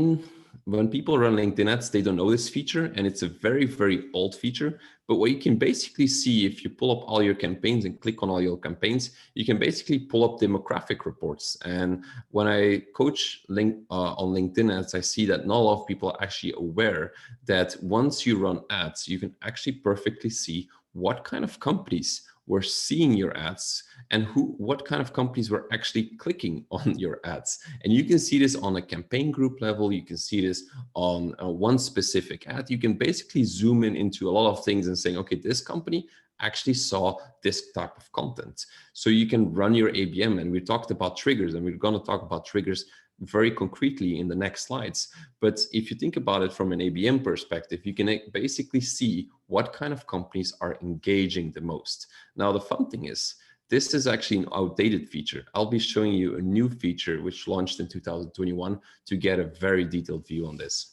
when people run LinkedIn ads, they don't know this feature, and it's a very old feature. But what you can basically see, if you pull up all your campaigns and click on all your campaigns, you can basically pull up demographic reports. And when I coach on LinkedIn ads, I see that not a lot of people are actually aware that once you run ads, you can actually perfectly see what kind of companies were seeing your ads and what kind of companies were actually clicking on your ads. And you can see this on a campaign group level. You can see this on one specific ad. You can basically zoom into a lot of things and saying, okay, this company actually saw this type of content. So you can run your ABM, and we talked about triggers, and we're going to talk about triggers very concretely in the next slides. But if you think about it from an ABM perspective, you can basically see what kind of companies are engaging the most. Now, the fun thing is, this is actually an outdated feature. I'll be showing you a new feature which launched in 2021 to get a very detailed view on this.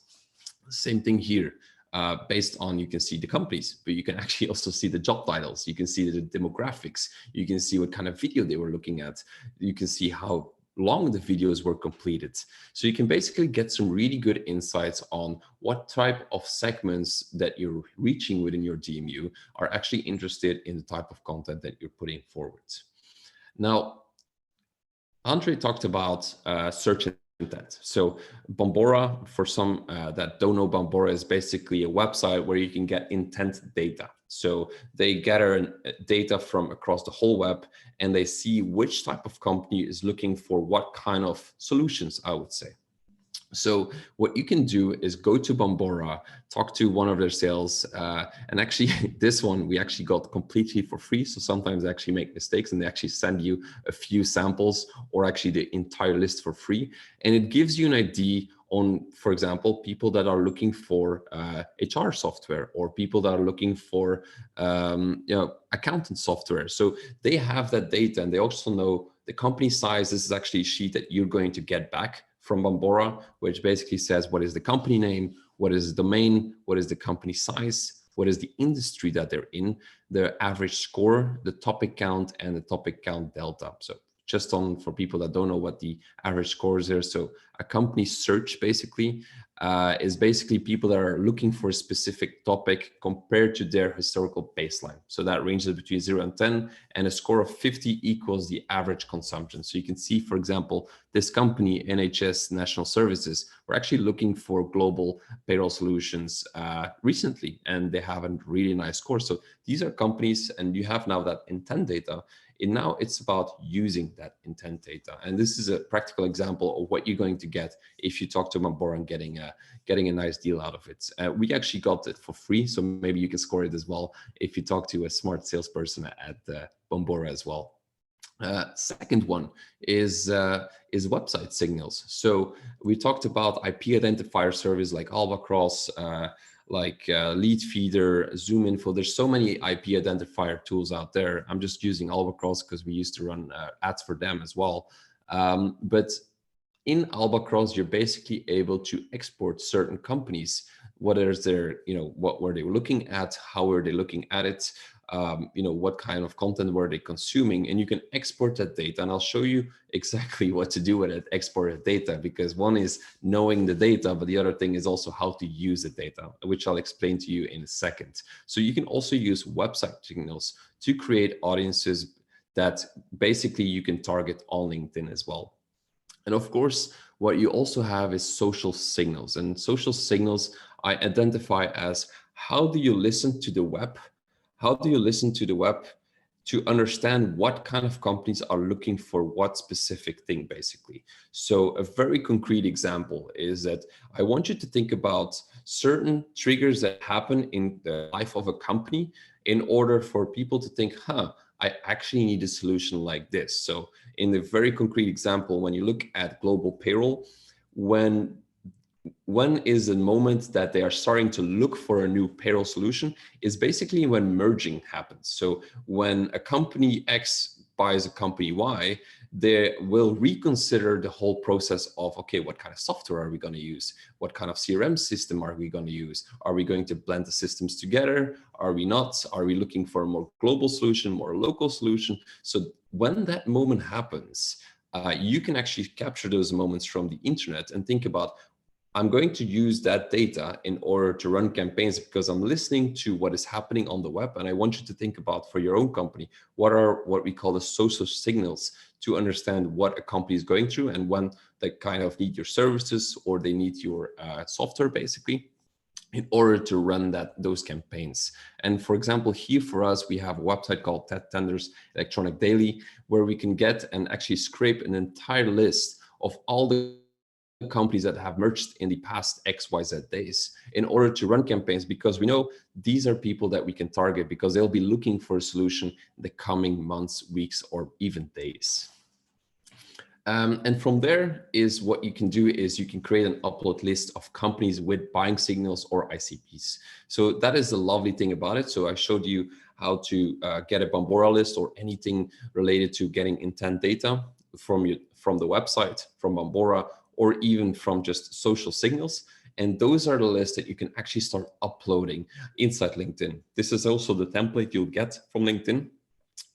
Same thing here. Based on, you can see the companies, but you can actually also see the job titles. You can see the demographics. You can see what kind of video they were looking at. You can see how long the videos were completed. So you can basically get some really good insights on what type of segments that you're reaching within your DMU are actually interested in the type of content that you're putting forward. Now, Andre talked about search intent. So Bombora, for some that don't know, Bombora is basically a website where you can get intent data. So they gather data from across the whole web, and they see which type of company is looking for what kind of solutions, I would say. So what you can do is go to Bombora, talk to one of their sales, and actually this one we actually got completely for free. So sometimes they actually make mistakes and they actually send you a few samples or actually the entire list for free. And it gives you an idea on, for example, people that are looking for HR software, or people that are looking for accountant software. So they have that data, and they also know the company size. This is actually a sheet that you're going to get back from Bombora, which basically says what is the company name, what is the domain, what is the company size, what is the industry that they're in, the average score, the topic count, and the topic count delta. So just on, for people that don't know what the average scores are. So a company search basically is basically people that are looking for a specific topic compared to their historical baseline. So that ranges between 0 and 10, and a score of 50 equals the average consumption. So you can see, for example, this company, NHS National Services, were actually looking for global payroll solutions recently, and they have a really nice score. So these are companies, and you have now that intent data. And now it's about using that intent data. And this is a practical example of what you're going to get if you talk to Bombora and getting a nice deal out of it. We actually got it for free, so maybe you can score it as well if you talk to a smart salesperson at Bombora as well. Second one is website signals. So we talked about IP identifier service like Albacross, Lead Feeder, Zoom Info. There's so many IP identifier tools out there. I'm just using Albacross because we used to run ads for them as well. But in Albacross, you're basically able to export certain companies. What is their, what were they looking at? How were they looking at it? What kind of content were they consuming? And you can export that data. And I'll show you exactly what to do with it, exported data, because one is knowing the data, but the other thing is also how to use the data, which I'll explain to you in a second. So you can also use website signals to create audiences that basically you can target on LinkedIn as well. And of course, what you also have is social signals. And social signals I identify as, how do you listen to the web? How do you listen to the web to understand what kind of companies are looking for what specific thing, basically? So a very concrete example is that I want you to think about certain triggers that happen in the life of a company in order for people to think, I actually need a solution like this. So in the very concrete example, when you look at global payroll, when is a moment that they are starting to look for a new payroll solution is basically when merging happens. So when a company X buys a company Y, they will reconsider the whole process of, okay, what kind of software are we going to use? What kind of CRM system are we going to use? Are we going to blend the systems together? Are we not? Are we looking for a more global solution, more local solution? So when that moment happens, you can actually capture those moments from the internet and think about, I'm going to use that data in order to run campaigns because I'm listening to what is happening on the web. And I want you to think about, for your own company, what are what we call the social signals to understand what a company is going through and when they kind of need your services or they need your software, basically, in order to run those campaigns. And for example, here for us, we have a website called TED Tenders Electronic Daily, where we can get and actually scrape an entire list of all the companies that have merged in the past XYZ days in order to run campaigns, because we know these are people that we can target because they'll be looking for a solution in the coming months, weeks, or even days. And from there is what you can do is you can create an upload list of companies with buying signals or ICPs. So that is the lovely thing about it. So I showed you how to get a Bambora list or anything related to getting intent data from the website, from Bambora, or even from just social signals. And those are the lists that you can actually start uploading inside LinkedIn. This is also the template you'll get from LinkedIn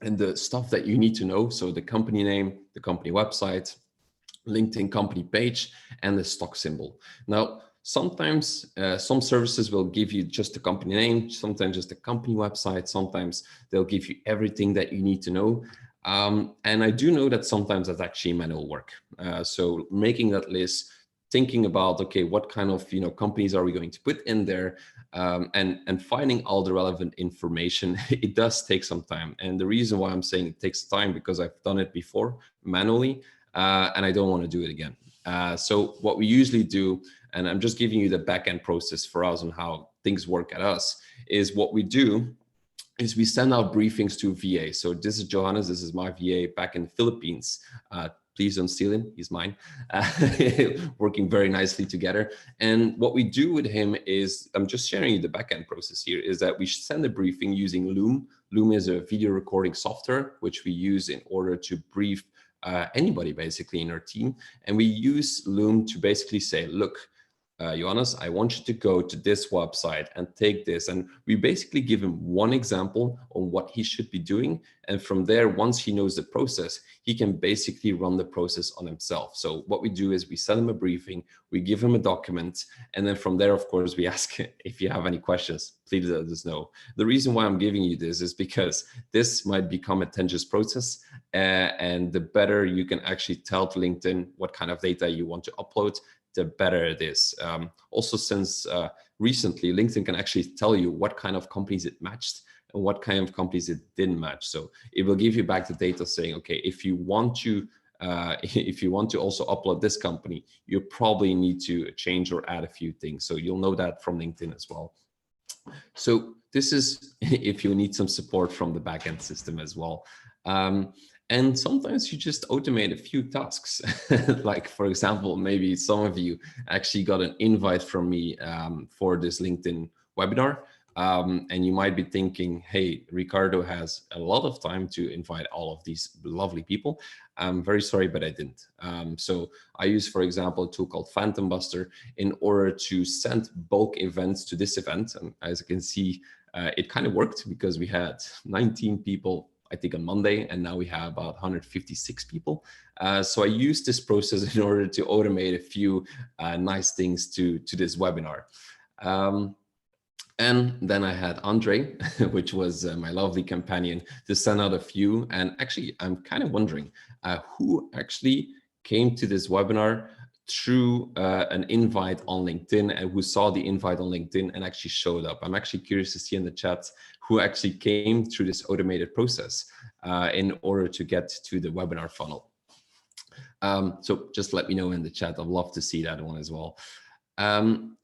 and the stuff that you need to know. So the company name, the company website, LinkedIn company page, and the stock symbol. Now, sometimes some services will give you just the company name, sometimes just the company website, sometimes they'll give you everything that you need to know. And I do know that sometimes that's actually manual work. So making that list, thinking about, okay, what kind of companies are we going to put in there, and finding all the relevant information, it does take some time. And the reason why I'm saying it takes time, because I've done it before manually, and I don't want to do it again. So what we usually do, and I'm just giving you the back-end process for us and how things work at us, is what we do is we send out briefings to VA. So this is Johannes, this is my VA back in the Philippines. Please don't steal him, he's mine. Working very nicely together. And what we do with him is, I'm just sharing you the backend process here, is that we send a briefing using Loom. Loom is a video recording software, which we use in order to brief anybody basically in our team. And we use Loom to basically say, look, Johannes, I want you to go to this website and take this. And we basically give him one example on what he should be doing. And from there, once he knows the process, he can basically run the process on himself. So what we do is we send him a briefing, we give him a document, and then from there, of course, we ask if you have any questions, please let us know. The reason why I'm giving you this is because this might become a tedious process. And the better you can actually tell to LinkedIn what kind of data you want to upload, the better it is. Also, since recently, LinkedIn can actually tell you what kind of companies it matched and what kind of companies it didn't match. So it will give you back the data saying, okay, if you want to also upload this company, you probably need to change or add a few things. So you'll know that from LinkedIn as well. So this is if you need some support from the backend system as well. And sometimes you just automate a few tasks. Like, for example, maybe some of you actually got an invite from me for this LinkedIn webinar. And you might be thinking, hey, Ricardo has a lot of time to invite all of these lovely people. I'm very sorry, but I didn't. So I use, for example, a tool called Phantom Buster in order to send bulk events to this event. And as you can see, it kind of worked because we had 19 people, I think, on Monday, and now we have about 156 people. So I used this process in order to automate a few nice things to this webinar. And then I had Andre, which was my lovely companion, to send out a few. And actually, I'm kind of wondering who actually came to this webinar through an invite on LinkedIn, and who saw the invite on LinkedIn and actually showed up. I'm actually curious to see in the chat who actually came through this automated process in order to get to the webinar funnel. So just let me know in the chat. I'd love to see that one as well.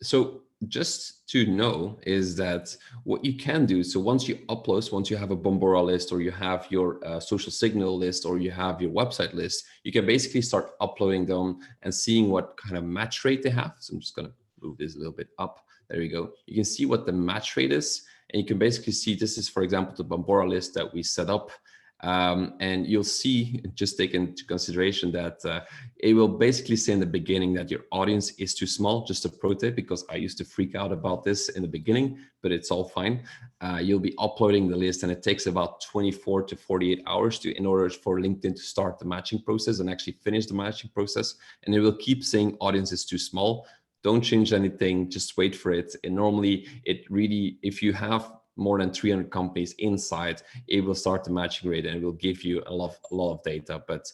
So just to know is that what you can do, so once you upload, once you have a Bambora list, or you have your social signal list, or you have your website list, you can basically start uploading them and seeing what kind of match rate they have. So I'm just going to move this a little bit up. There we go. You can see what the match rate is. And you can basically see, this is, for example, the Bambora list that we set up. And you'll see, just take into consideration that it will basically say in the beginning that your audience is too small. Just a pro tip, because I used to freak out about this in the beginning, but it's all fine. You'll be uploading the list, and it takes about 24 to 48 hours in order for LinkedIn to start the matching process and actually finish the matching process. And it will keep saying audience is too small. Don't change anything, just wait for it. And normally it really, if you have more than 300 companies inside, it will start the matching rate and it will give you a lot of data. But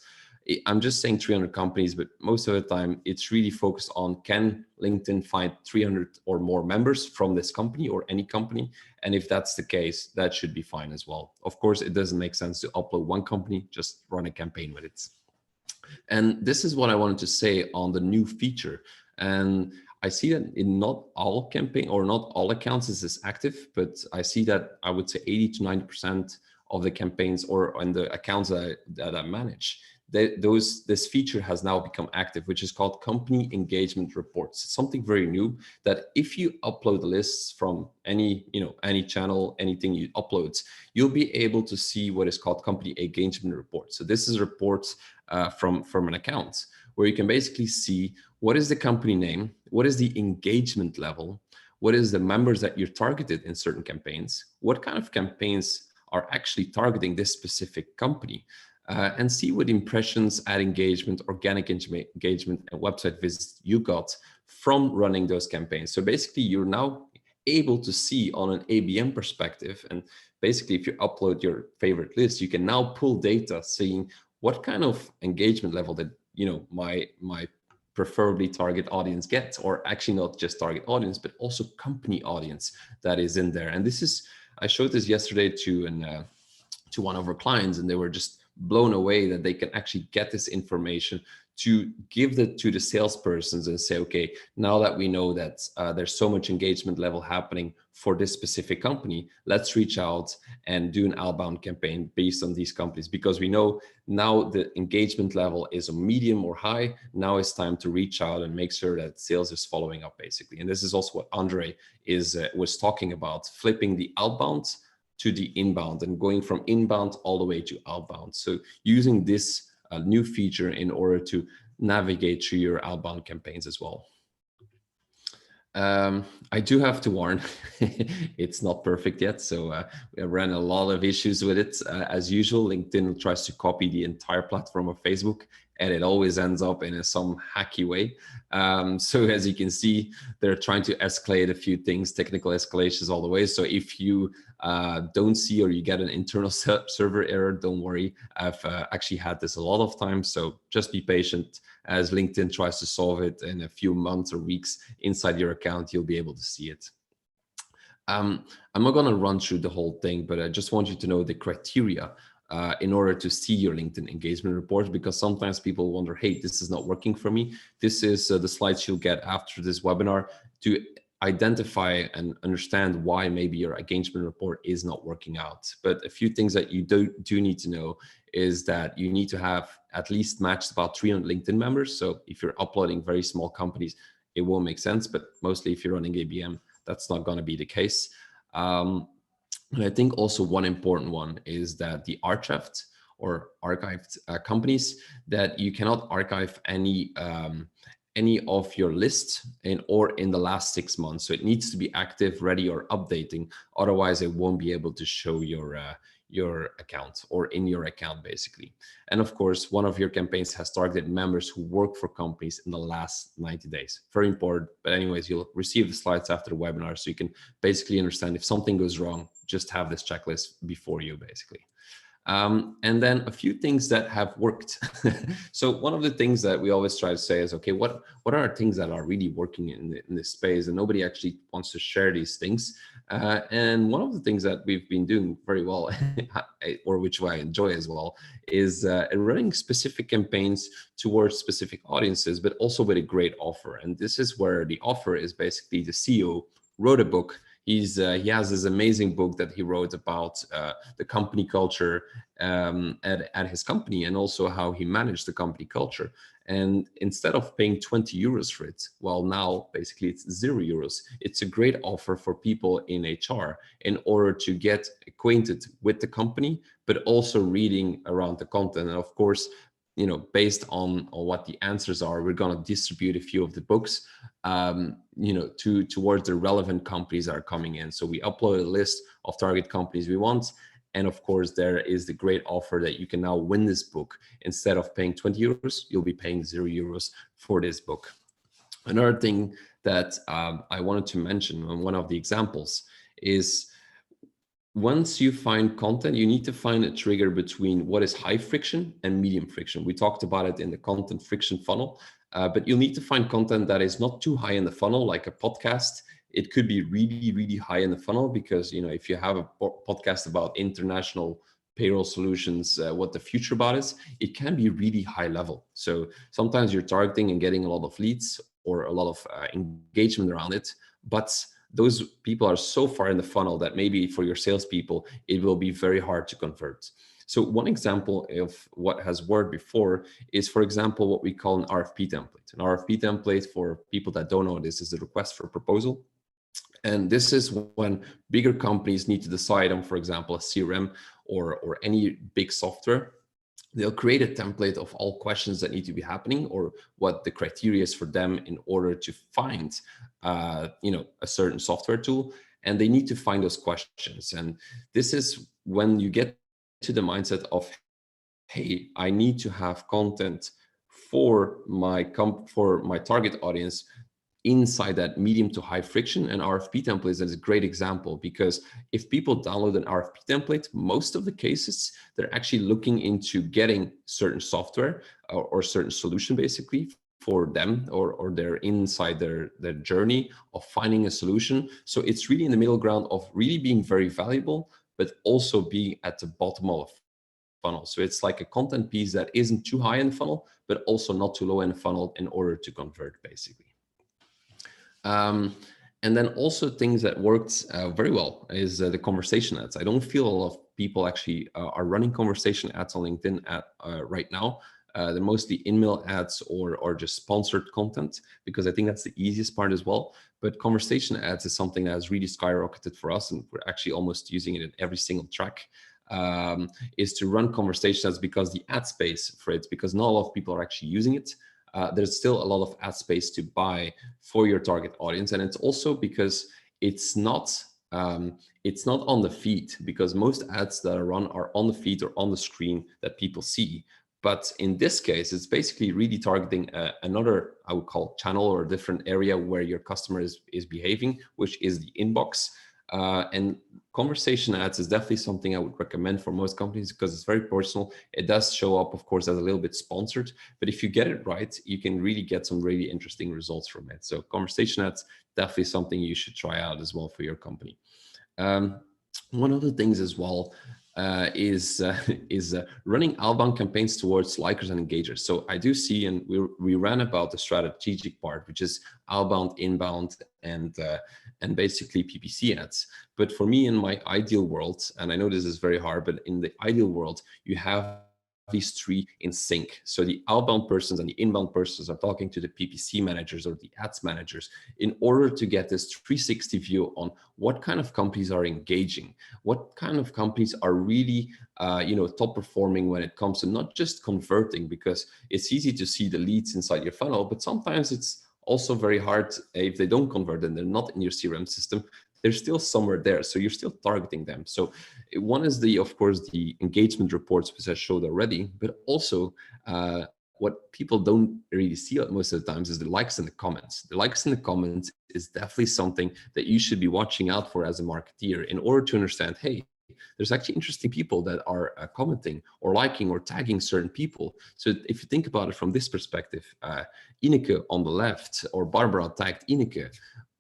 I'm just saying 300 companies, but most of the time it's really focused on, can LinkedIn find 300 or more members from this company or any company? And if that's the case, that should be fine as well. Of course, it doesn't make sense to upload one company, just run a campaign with it. And this is what I wanted to say on the new feature. And I see that in not all campaign or not all accounts is this active, but I see that I would say 80 to 90% of the campaigns or on the accounts that I manage, this feature has now become active, which is called company engagement reports. It's something very new that if you upload lists from any channel, anything you upload, you'll be able to see what is called company engagement reports. So this is reports from an account where you can basically see what is the company name, what is the engagement level, what is the members that you're targeted in certain campaigns, what kind of campaigns are actually targeting this specific company, and see what impressions, ad engagement, organic engagement, and website visits you got from running those campaigns. So basically, you're now able to see on an ABM perspective, and basically, if you upload your favorite list, you can now pull data seeing what kind of engagement level that my preferably target audience gets, or actually not just target audience, but also company audience that is in there. And this is, I showed this yesterday to one of our clients, and they were just blown away that they can actually get this information to give it to the salespersons and say, okay, now that we know that there's so much engagement level happening for this specific company, let's reach out and do an outbound campaign based on these companies, because we know now the engagement level is a medium or high. Now it's time to reach out and make sure that sales is following up, basically. And this is also what Andre was talking about, flipping the outbound to the inbound and going from inbound all the way to outbound. So using this new feature in order to navigate through your outbound campaigns as well. I do have to warn, it's not perfect yet. So we ran a lot of issues with it. As usual, LinkedIn tries to copy the entire platform of Facebook, and it always ends up in some hacky way. So as you can see, they're trying to escalate a few things, technical escalations all the way. So if you don't see or you get an internal server error, don't worry. I've actually had this a lot of times. So just be patient as LinkedIn tries to solve it. In a few months or weeks inside your account, you'll be able to see it. I'm not going to run through the whole thing, but I just want you to know the criteria in order to see your LinkedIn engagement report, because sometimes people wonder, hey, this is not working for me. This is the slides you'll get after this webinar to identify and understand why maybe your engagement report is not working out. But a few things that you do need to know is that you need to have at least matched about 300 LinkedIn members. So if you're uploading very small companies, it won't make sense, but mostly if you're running ABM, that's not going to be the case. And I think also one important one is that the archived or archived companies, that you cannot archive any of your lists in the last 6 months. So it needs to be active, ready, or updating. Otherwise, it won't be able to show your account or in your account, basically. And of course, one of your campaigns has targeted members who work for companies in the last 90 days. Very important. But anyways, you'll receive the slides after the webinar, so you can basically understand if something goes wrong, just have this checklist before you, basically. And then a few things that have worked. So one of the things that we always try to say is, okay, what are things that are really working in this space? And nobody actually wants to share these things. And one of the things that we've been doing very well, or which I enjoy as well, is running specific campaigns towards specific audiences, but also with a great offer. And this is where the offer is basically the CEO wrote a book. He has this amazing book that he wrote about the company culture at his company, and also how he managed the company culture. And instead of paying 20 euros for it, well, now basically it's 0 euros. It's a great offer for people in HR in order to get acquainted with the company, but also reading around the content. And of course, based on what the answers are, we're going to distribute a few of the books, towards the relevant companies that are coming in. So we upload a list of target companies we want. And of course, there is the great offer that you can now win this book. Instead of paying 20 euros, you'll be paying 0 euros for this book. Another thing that I wanted to mention on one of the examples is, once you find content, you need to find a trigger between what is high friction and medium friction. We talked about it in the content friction funnel, but you'll need to find content that is not too high in the funnel, like a podcast. It could be really, really high in the funnel, because if you have a podcast about international payroll solutions, what the future about is, it can be really high level. So sometimes you're targeting and getting a lot of leads or a lot of engagement around it, but those people are so far in the funnel that maybe for your salespeople, it will be very hard to convert. So one example of what has worked before is, for example, what we call an RFP template. An RFP template, for people that don't know, this is a request for proposal. And this is when bigger companies need to decide on, for example, a CRM or any big software. They'll create a template of all questions that need to be happening, or what the criteria is for them in order to find, a certain software tool. And they need to find those questions. And this is when you get to the mindset of, hey, I need to have content for my target audience inside that medium to high friction. And RFP templates is a great example, because if people download an RFP template, most of the cases, they're actually looking into getting certain software or certain solution basically for them, or they're inside their journey of finding a solution. So it's really in the middle ground of really being very valuable, but also being at the bottom of funnel. So it's like a content piece that isn't too high in the funnel, but also not too low in the funnel in order to convert basically. And then also things that worked very well is the conversation ads. I don't feel a lot of people actually are running conversation ads on LinkedIn right now. They're mostly in-mail ads or just sponsored content, because I think that's the easiest part as well. But conversation ads is something that has really skyrocketed for us, and we're actually almost using it in every single track. Is to run conversation ads, because the ad space for it, because not a lot of people are actually using it. There's still a lot of ad space to buy for your target audience. And it's also because it's not on the feed, because most ads that are run are on the feed or on the screen that people see. But in this case, it's basically really targeting another, I would call, channel or a different area where your customer is behaving, which is the inbox. And conversation ads is definitely something I would recommend for most companies, because it's very personal. It does show up, of course, as a little bit sponsored, but if you get it right, you can really get some really interesting results from it. So conversation ads, definitely something you should try out as well for your company. One of the things as well is running outbound campaigns towards likers and engagers. So I do see, and we ran about the strategic part, which is outbound, inbound, and basically PPC ads. But for me, in my ideal world, and I know this is very hard, but in the ideal world, you have these three in sync. So the outbound persons and the inbound persons are talking to the PPC managers or the ads managers in order to get this 360 view on what kind of companies are engaging, what kind of companies are really top performing when it comes to not just converting, because it's easy to see the leads inside your funnel, but sometimes it's also very hard if they don't convert and they're not in your CRM system. They're still somewhere there, so you're still targeting them. So one is of course, the engagement reports, which I showed already, but also what people don't really see most of the times is the likes and the comments. The likes and the comments is definitely something that you should be watching out for as a marketeer in order to understand, hey, there's actually interesting people that are commenting or liking or tagging certain people. So if you think about it from this perspective, Ineke on the left, or Barbara tagged Ineke,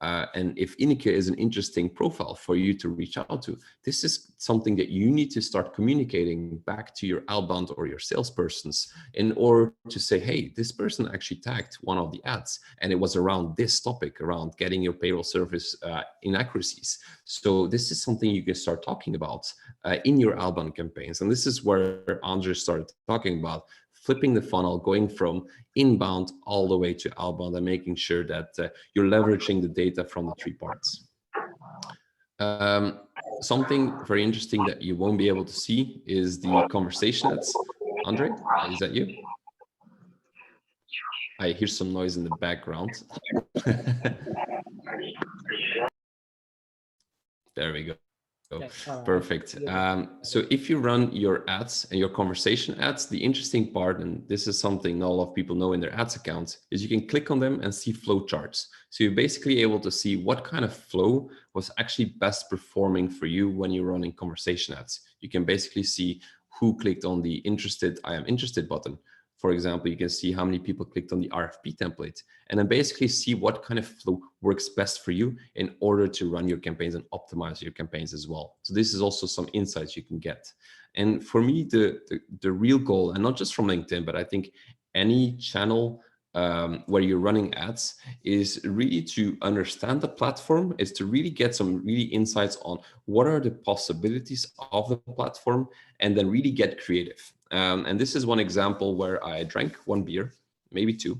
and if Ineke is an interesting profile for you to reach out to, this is something that you need to start communicating back to your outbound or your salespersons in order to say, hey, this person actually tagged one of the ads, and it was around this topic, around getting your payroll service inaccuracies. So this is something you can start talking about in your outbound campaigns. And this is where Andre started talking about flipping the funnel, going from inbound all the way to outbound, and making sure that you're leveraging the data from the three parts. Something very interesting that you won't be able to see is the conversation ads. Andre, is that you? I hear some noise in the background. There we go. Perfect. So if you run your ads and your conversation ads, the interesting part, and this is something not a lot of people know in their ads accounts, is you can click on them and see flow charts. So you're basically able to see what kind of flow was actually best performing for you when you're running conversation ads. You can basically see who clicked on the I am interested button. For example, you can see how many people clicked on the RFP template, and then basically see what kind of flow works best for you in order to run your campaigns and optimize your campaigns as well. So this is also some insights you can get. And for me, the real goal, and not just from LinkedIn, but I think any channel where you're running ads is really to understand the platform, is to really get some really insights on what are the possibilities of the platform, and then really get creative. And this is one example where I drank one beer, maybe two.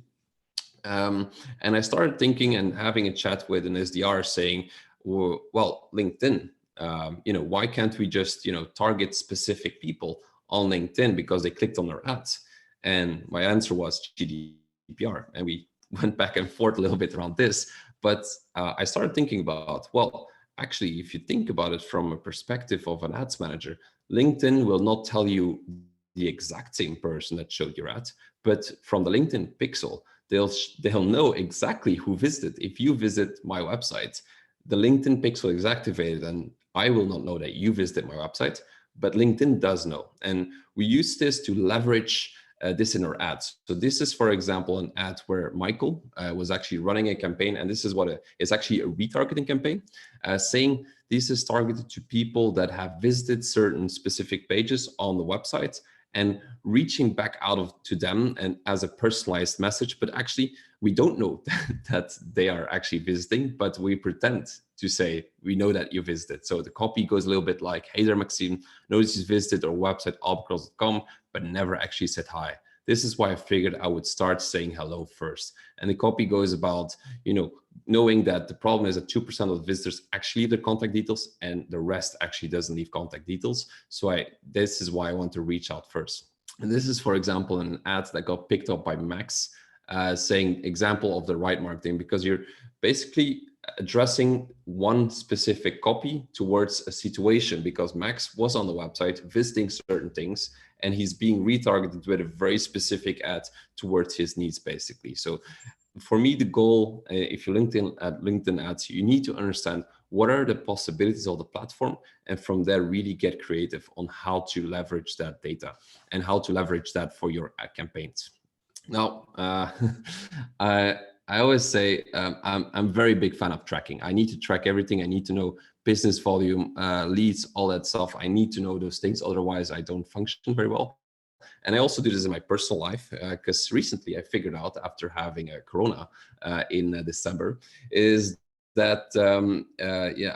And I started thinking and having a chat with an SDR saying, well, LinkedIn, why can't we just, target specific people on LinkedIn because they clicked on our ads? And my answer was GDPR. And we went back and forth a little bit around this. But I started thinking about, well, actually, if you think about it from a perspective of an ads manager, LinkedIn will not tell you the exact same person that showed your ad, but from the LinkedIn pixel, they'll know exactly who visited. If you visit my website, the LinkedIn pixel is activated, and I will not know that you visited my website, but LinkedIn does know. And we use this to leverage this in our ads. So this is, for example, an ad where Michael was actually running a campaign, and this is what it's actually a retargeting campaign, saying this is targeted to people that have visited certain specific pages on the website, and reaching back out to them and as a personalized message. But actually, we don't know that they are actually visiting, but we pretend to say we know that you visited. So the copy goes a little bit like, hey there, Maxime, notice you visited our website, albacross.com, but never actually said hi. This is why I figured I would start saying hello first. And the copy goes about, knowing that the problem is that 2% of the visitors actually leave their contact details and the rest actually doesn't leave contact details. So this is why I want to reach out first. And this is, for example, an ad that got picked up by Max, saying example of the right marketing, because you're basically addressing one specific copy towards a situation, because Max was on the website visiting certain things and he's being retargeted with a very specific ad towards his needs, basically. So for me, the goal, if you're LinkedIn ads, you need to understand what are the possibilities of the platform, and from there really get creative on how to leverage that data and how to leverage that for your ad campaigns. Now, I always say I'm a very big fan of tracking. I need to track everything. I need to know business volume, leads, all that stuff. I need to know those things. Otherwise, I don't function very well. And I also do this in my personal life, because recently I figured out, after having a corona in December, is that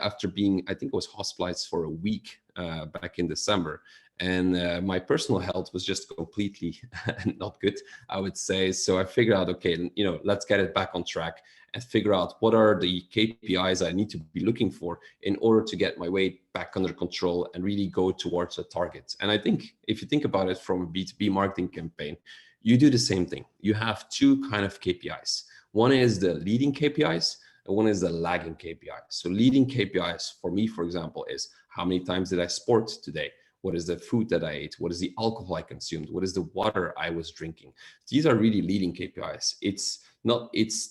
after being, I think I was hospitalized for a week back in December, and my personal health was just completely not good, I would say. So I figured out, okay, let's get it back on track and figure out what are the KPIs I need to be looking for in order to get my weight back under control and really go towards a target. And I think if you think about it from a B2B marketing campaign, you do the same thing. You have two kind of KPIs. One is the leading KPIs, and one is the lagging KPIs. So leading KPIs for me, for example, is how many times did I sport today? What is the food that I ate? What is the alcohol I consumed? What is the water I was drinking? These are really leading KPIs. It's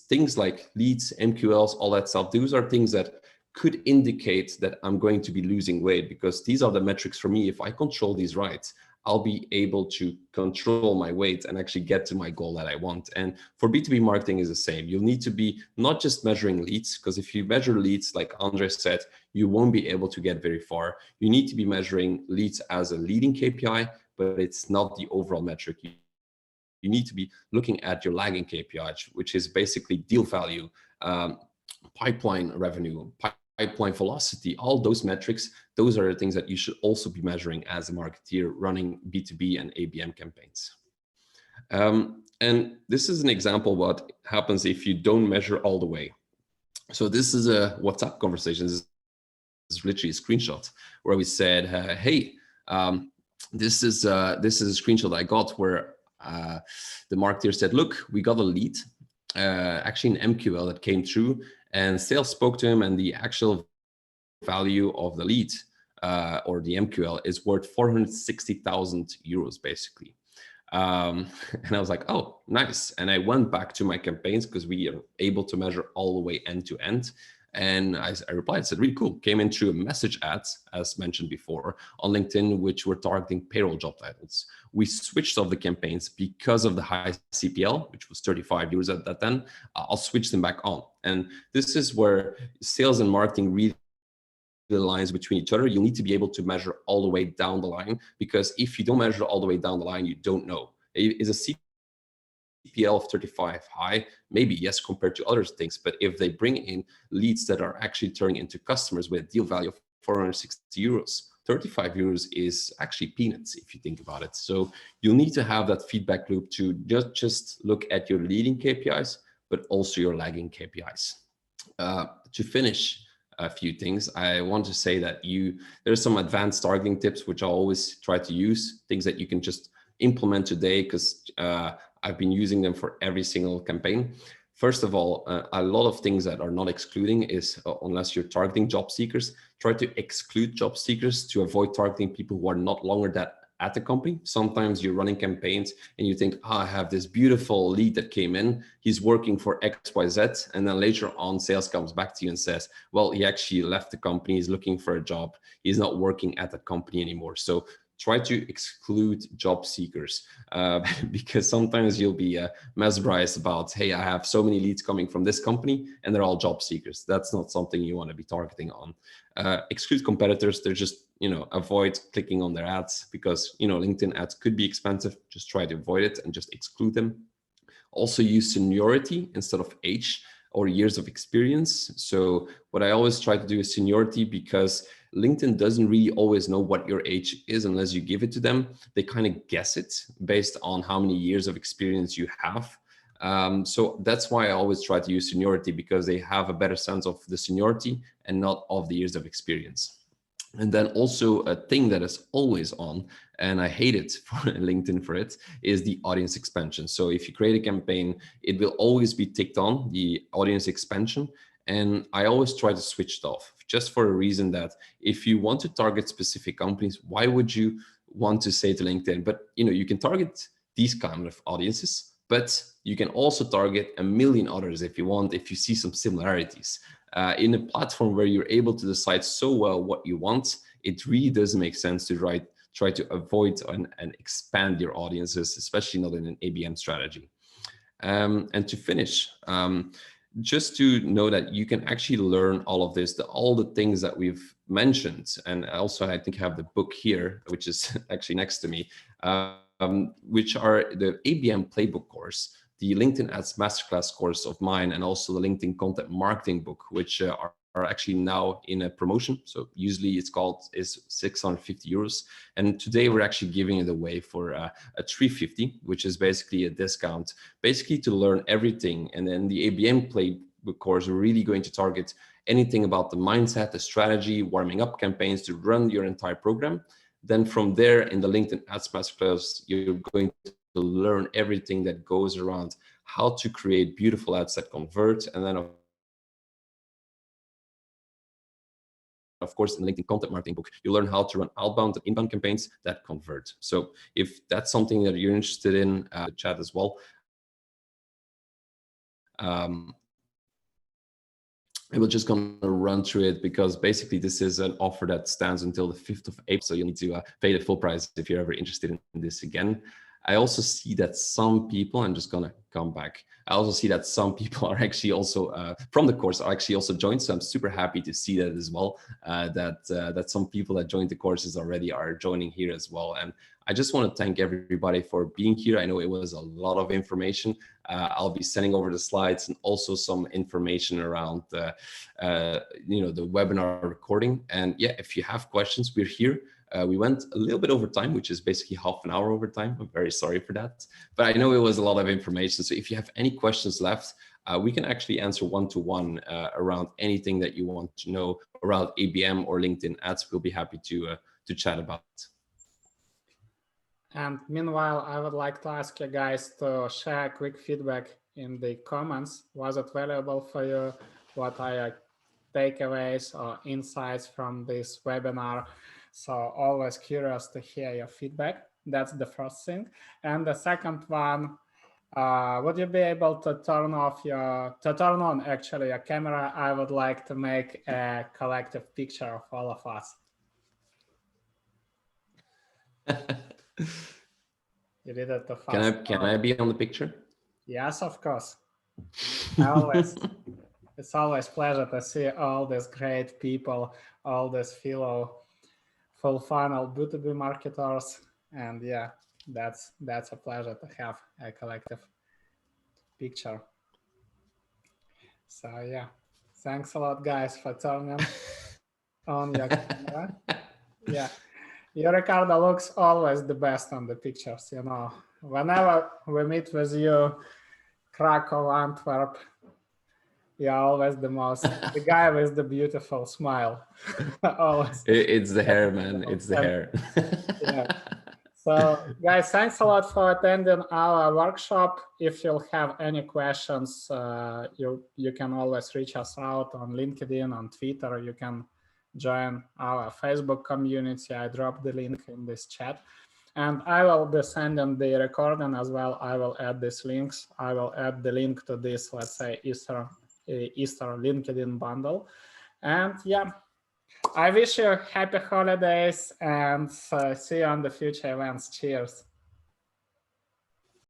things like leads, MQLs, all that stuff. Those are things that could indicate that I'm going to be losing weight, because these are the metrics for me. If I control these right, I'll be able to control my weight and actually get to my goal that I want. And for B2B marketing is the same. You'll need to be not just measuring leads, because if you measure leads, like Andre said, you won't be able to get very far. You need to be measuring leads as a leading KPI, but it's not the overall metric. You need to be looking at your lagging KPI, which is basically deal value, pipeline revenue, pipeline velocity, all those metrics. Those are the things that you should also be measuring as a marketeer running B2B and ABM campaigns. And this is an example of what happens if you don't measure all the way. So this is a WhatsApp conversation. This is literally a screenshot where we said, hey, this is a screenshot I got where the marketer said, look, we got a lead, actually an MQL that came through, and sales spoke to him, and the actual value of the lead or the MQL is worth 460,000 euros, basically. And I was like, oh, nice. And I went back to my campaigns, because we are able to measure all the way end to end. And I replied, said, really cool. Came in through a message ads, as mentioned before, on LinkedIn, which were targeting payroll job titles. We switched off the campaigns because of the high CPL, which was 35 euros at that time. I'll switch them back on. And this is where sales and marketing really the lines between each other. You need to be able to measure all the way down the line, because if you don't measure all the way down the line, you don't know. Is a CPL of 35 high? Maybe yes, compared to other things. But if they bring in leads that are actually turning into customers with a deal value of 460 euros, 35 euros is actually peanuts if you think about it. So you'll need to have that feedback loop to just look at your leading KPIs, but also your lagging KPIs. To finish a few things, I want to say that there's some advanced targeting tips, which I always try to use, things that you can just implement today, because I've been using them for every single campaign. First of all, a lot of things that are not excluding is, unless you're targeting job seekers, try to exclude job seekers to avoid targeting people who are not longer at the company. Sometimes you're running campaigns and you think, I have this beautiful lead that came in, he's working for XYZ. And then later on, sales comes back to you and says, well, he actually left the company, he's looking for a job, he's not working at the company anymore. So try to exclude job seekers, because sometimes you'll be mesmerized about, hey, I have so many leads coming from this company and they're all job seekers. That's not something you want to be targeting on. Exclude competitors. They're just, avoid clicking on their ads, because, LinkedIn ads could be expensive. Just try to avoid it and just exclude them. Also use seniority instead of age or years of experience. So what I always try to do is seniority, because LinkedIn doesn't really always know what your age is unless you give it to them. They kind of guess it based on how many years of experience you have. So that's why I always try to use seniority, because they have a better sense of the seniority and not of the years of experience. And then also a thing that is always on, and I hate it for LinkedIn for it, is the audience expansion. So if you create a campaign, it will always be ticked on, the audience expansion. And I always try to switch it off, just for a reason that if you want to target specific companies, why would you want to say to LinkedIn, but you can target these kind of audiences, but you can also target a million others if you want, if you see some similarities. In a platform where you're able to decide so well what you want, it really doesn't make sense to try to avoid and expand your audiences, especially not in an ABM strategy. And to finish, just to know that you can actually learn all of this, all the things that we've mentioned. And also, I think I have the book here, which is actually next to me, which are the ABM playbook course, the LinkedIn Ads Masterclass course of mine, and also the LinkedIn Content Marketing book, which are actually now in a promotion. So usually is 650 euros. And today we're actually giving it away for a 350, which is basically a discount, basically to learn everything. And then the ABM playbook course, we're really going to target anything about the mindset, the strategy, warming up campaigns to run your entire program. Then from there, in the LinkedIn Ads Masterclass, you're going to learn everything that goes around how to create beautiful ads that convert. And then of course, in the LinkedIn Content Marketing book, you learn how to run outbound and inbound campaigns that convert. So if that's something that you're interested in, chat as well. We're just going to run through it, because basically this is an offer that stands until the 5th of April. So you need to pay the full price if you're ever interested in this again. I also see that some people, I'm just going to come back. I also see that some people are actually also from the course are actually also joined. So I'm super happy to see that as well, that some people that joined the courses already are joining here as well. And I just want to thank everybody for being here. I know it was a lot of information. I'll be sending over the slides and also some information around the webinar recording. And yeah, if you have questions, we're here. We went a little bit over time, which is basically half an hour over time. I'm very sorry for that, but I know it was a lot of information. So if you have any questions left, we can actually answer one-to-one around anything that you want to know around ABM or LinkedIn ads. We'll be happy to chat about it. And meanwhile, I would like to ask you guys to share quick feedback in the comments. Was it valuable for you? What are your takeaways or insights from this webinar? So always curious to hear your feedback. That's the first thing. And the second one, would you be able to turn on actually your camera? I would like to make a collective picture of all of us. You did it too fast. Can I be on the picture? Yes, of course. It's always pleasure to see all these great people, all these full funnel B2B marketers, and yeah, that's a pleasure to have a collective picture. So yeah, thanks a lot, guys, for turning on your camera. Yeah, you, Ricardo, looks always the best on the pictures, you know. Whenever we meet with you, Krakow, Antwerp, you're always the most, the guy with the beautiful smile. Always. It's the hair, man. It's the hair. Yeah. So guys, thanks a lot for attending our workshop. If you'll have any questions, you can always reach us out on LinkedIn, on Twitter. You can join our Facebook community. I dropped the link in this chat. And I will be sending the recording as well. I will add these links. I will add the link to this, let's say, Easter LinkedIn bundle. And yeah, I wish you happy holidays and see you on the future events. Cheers.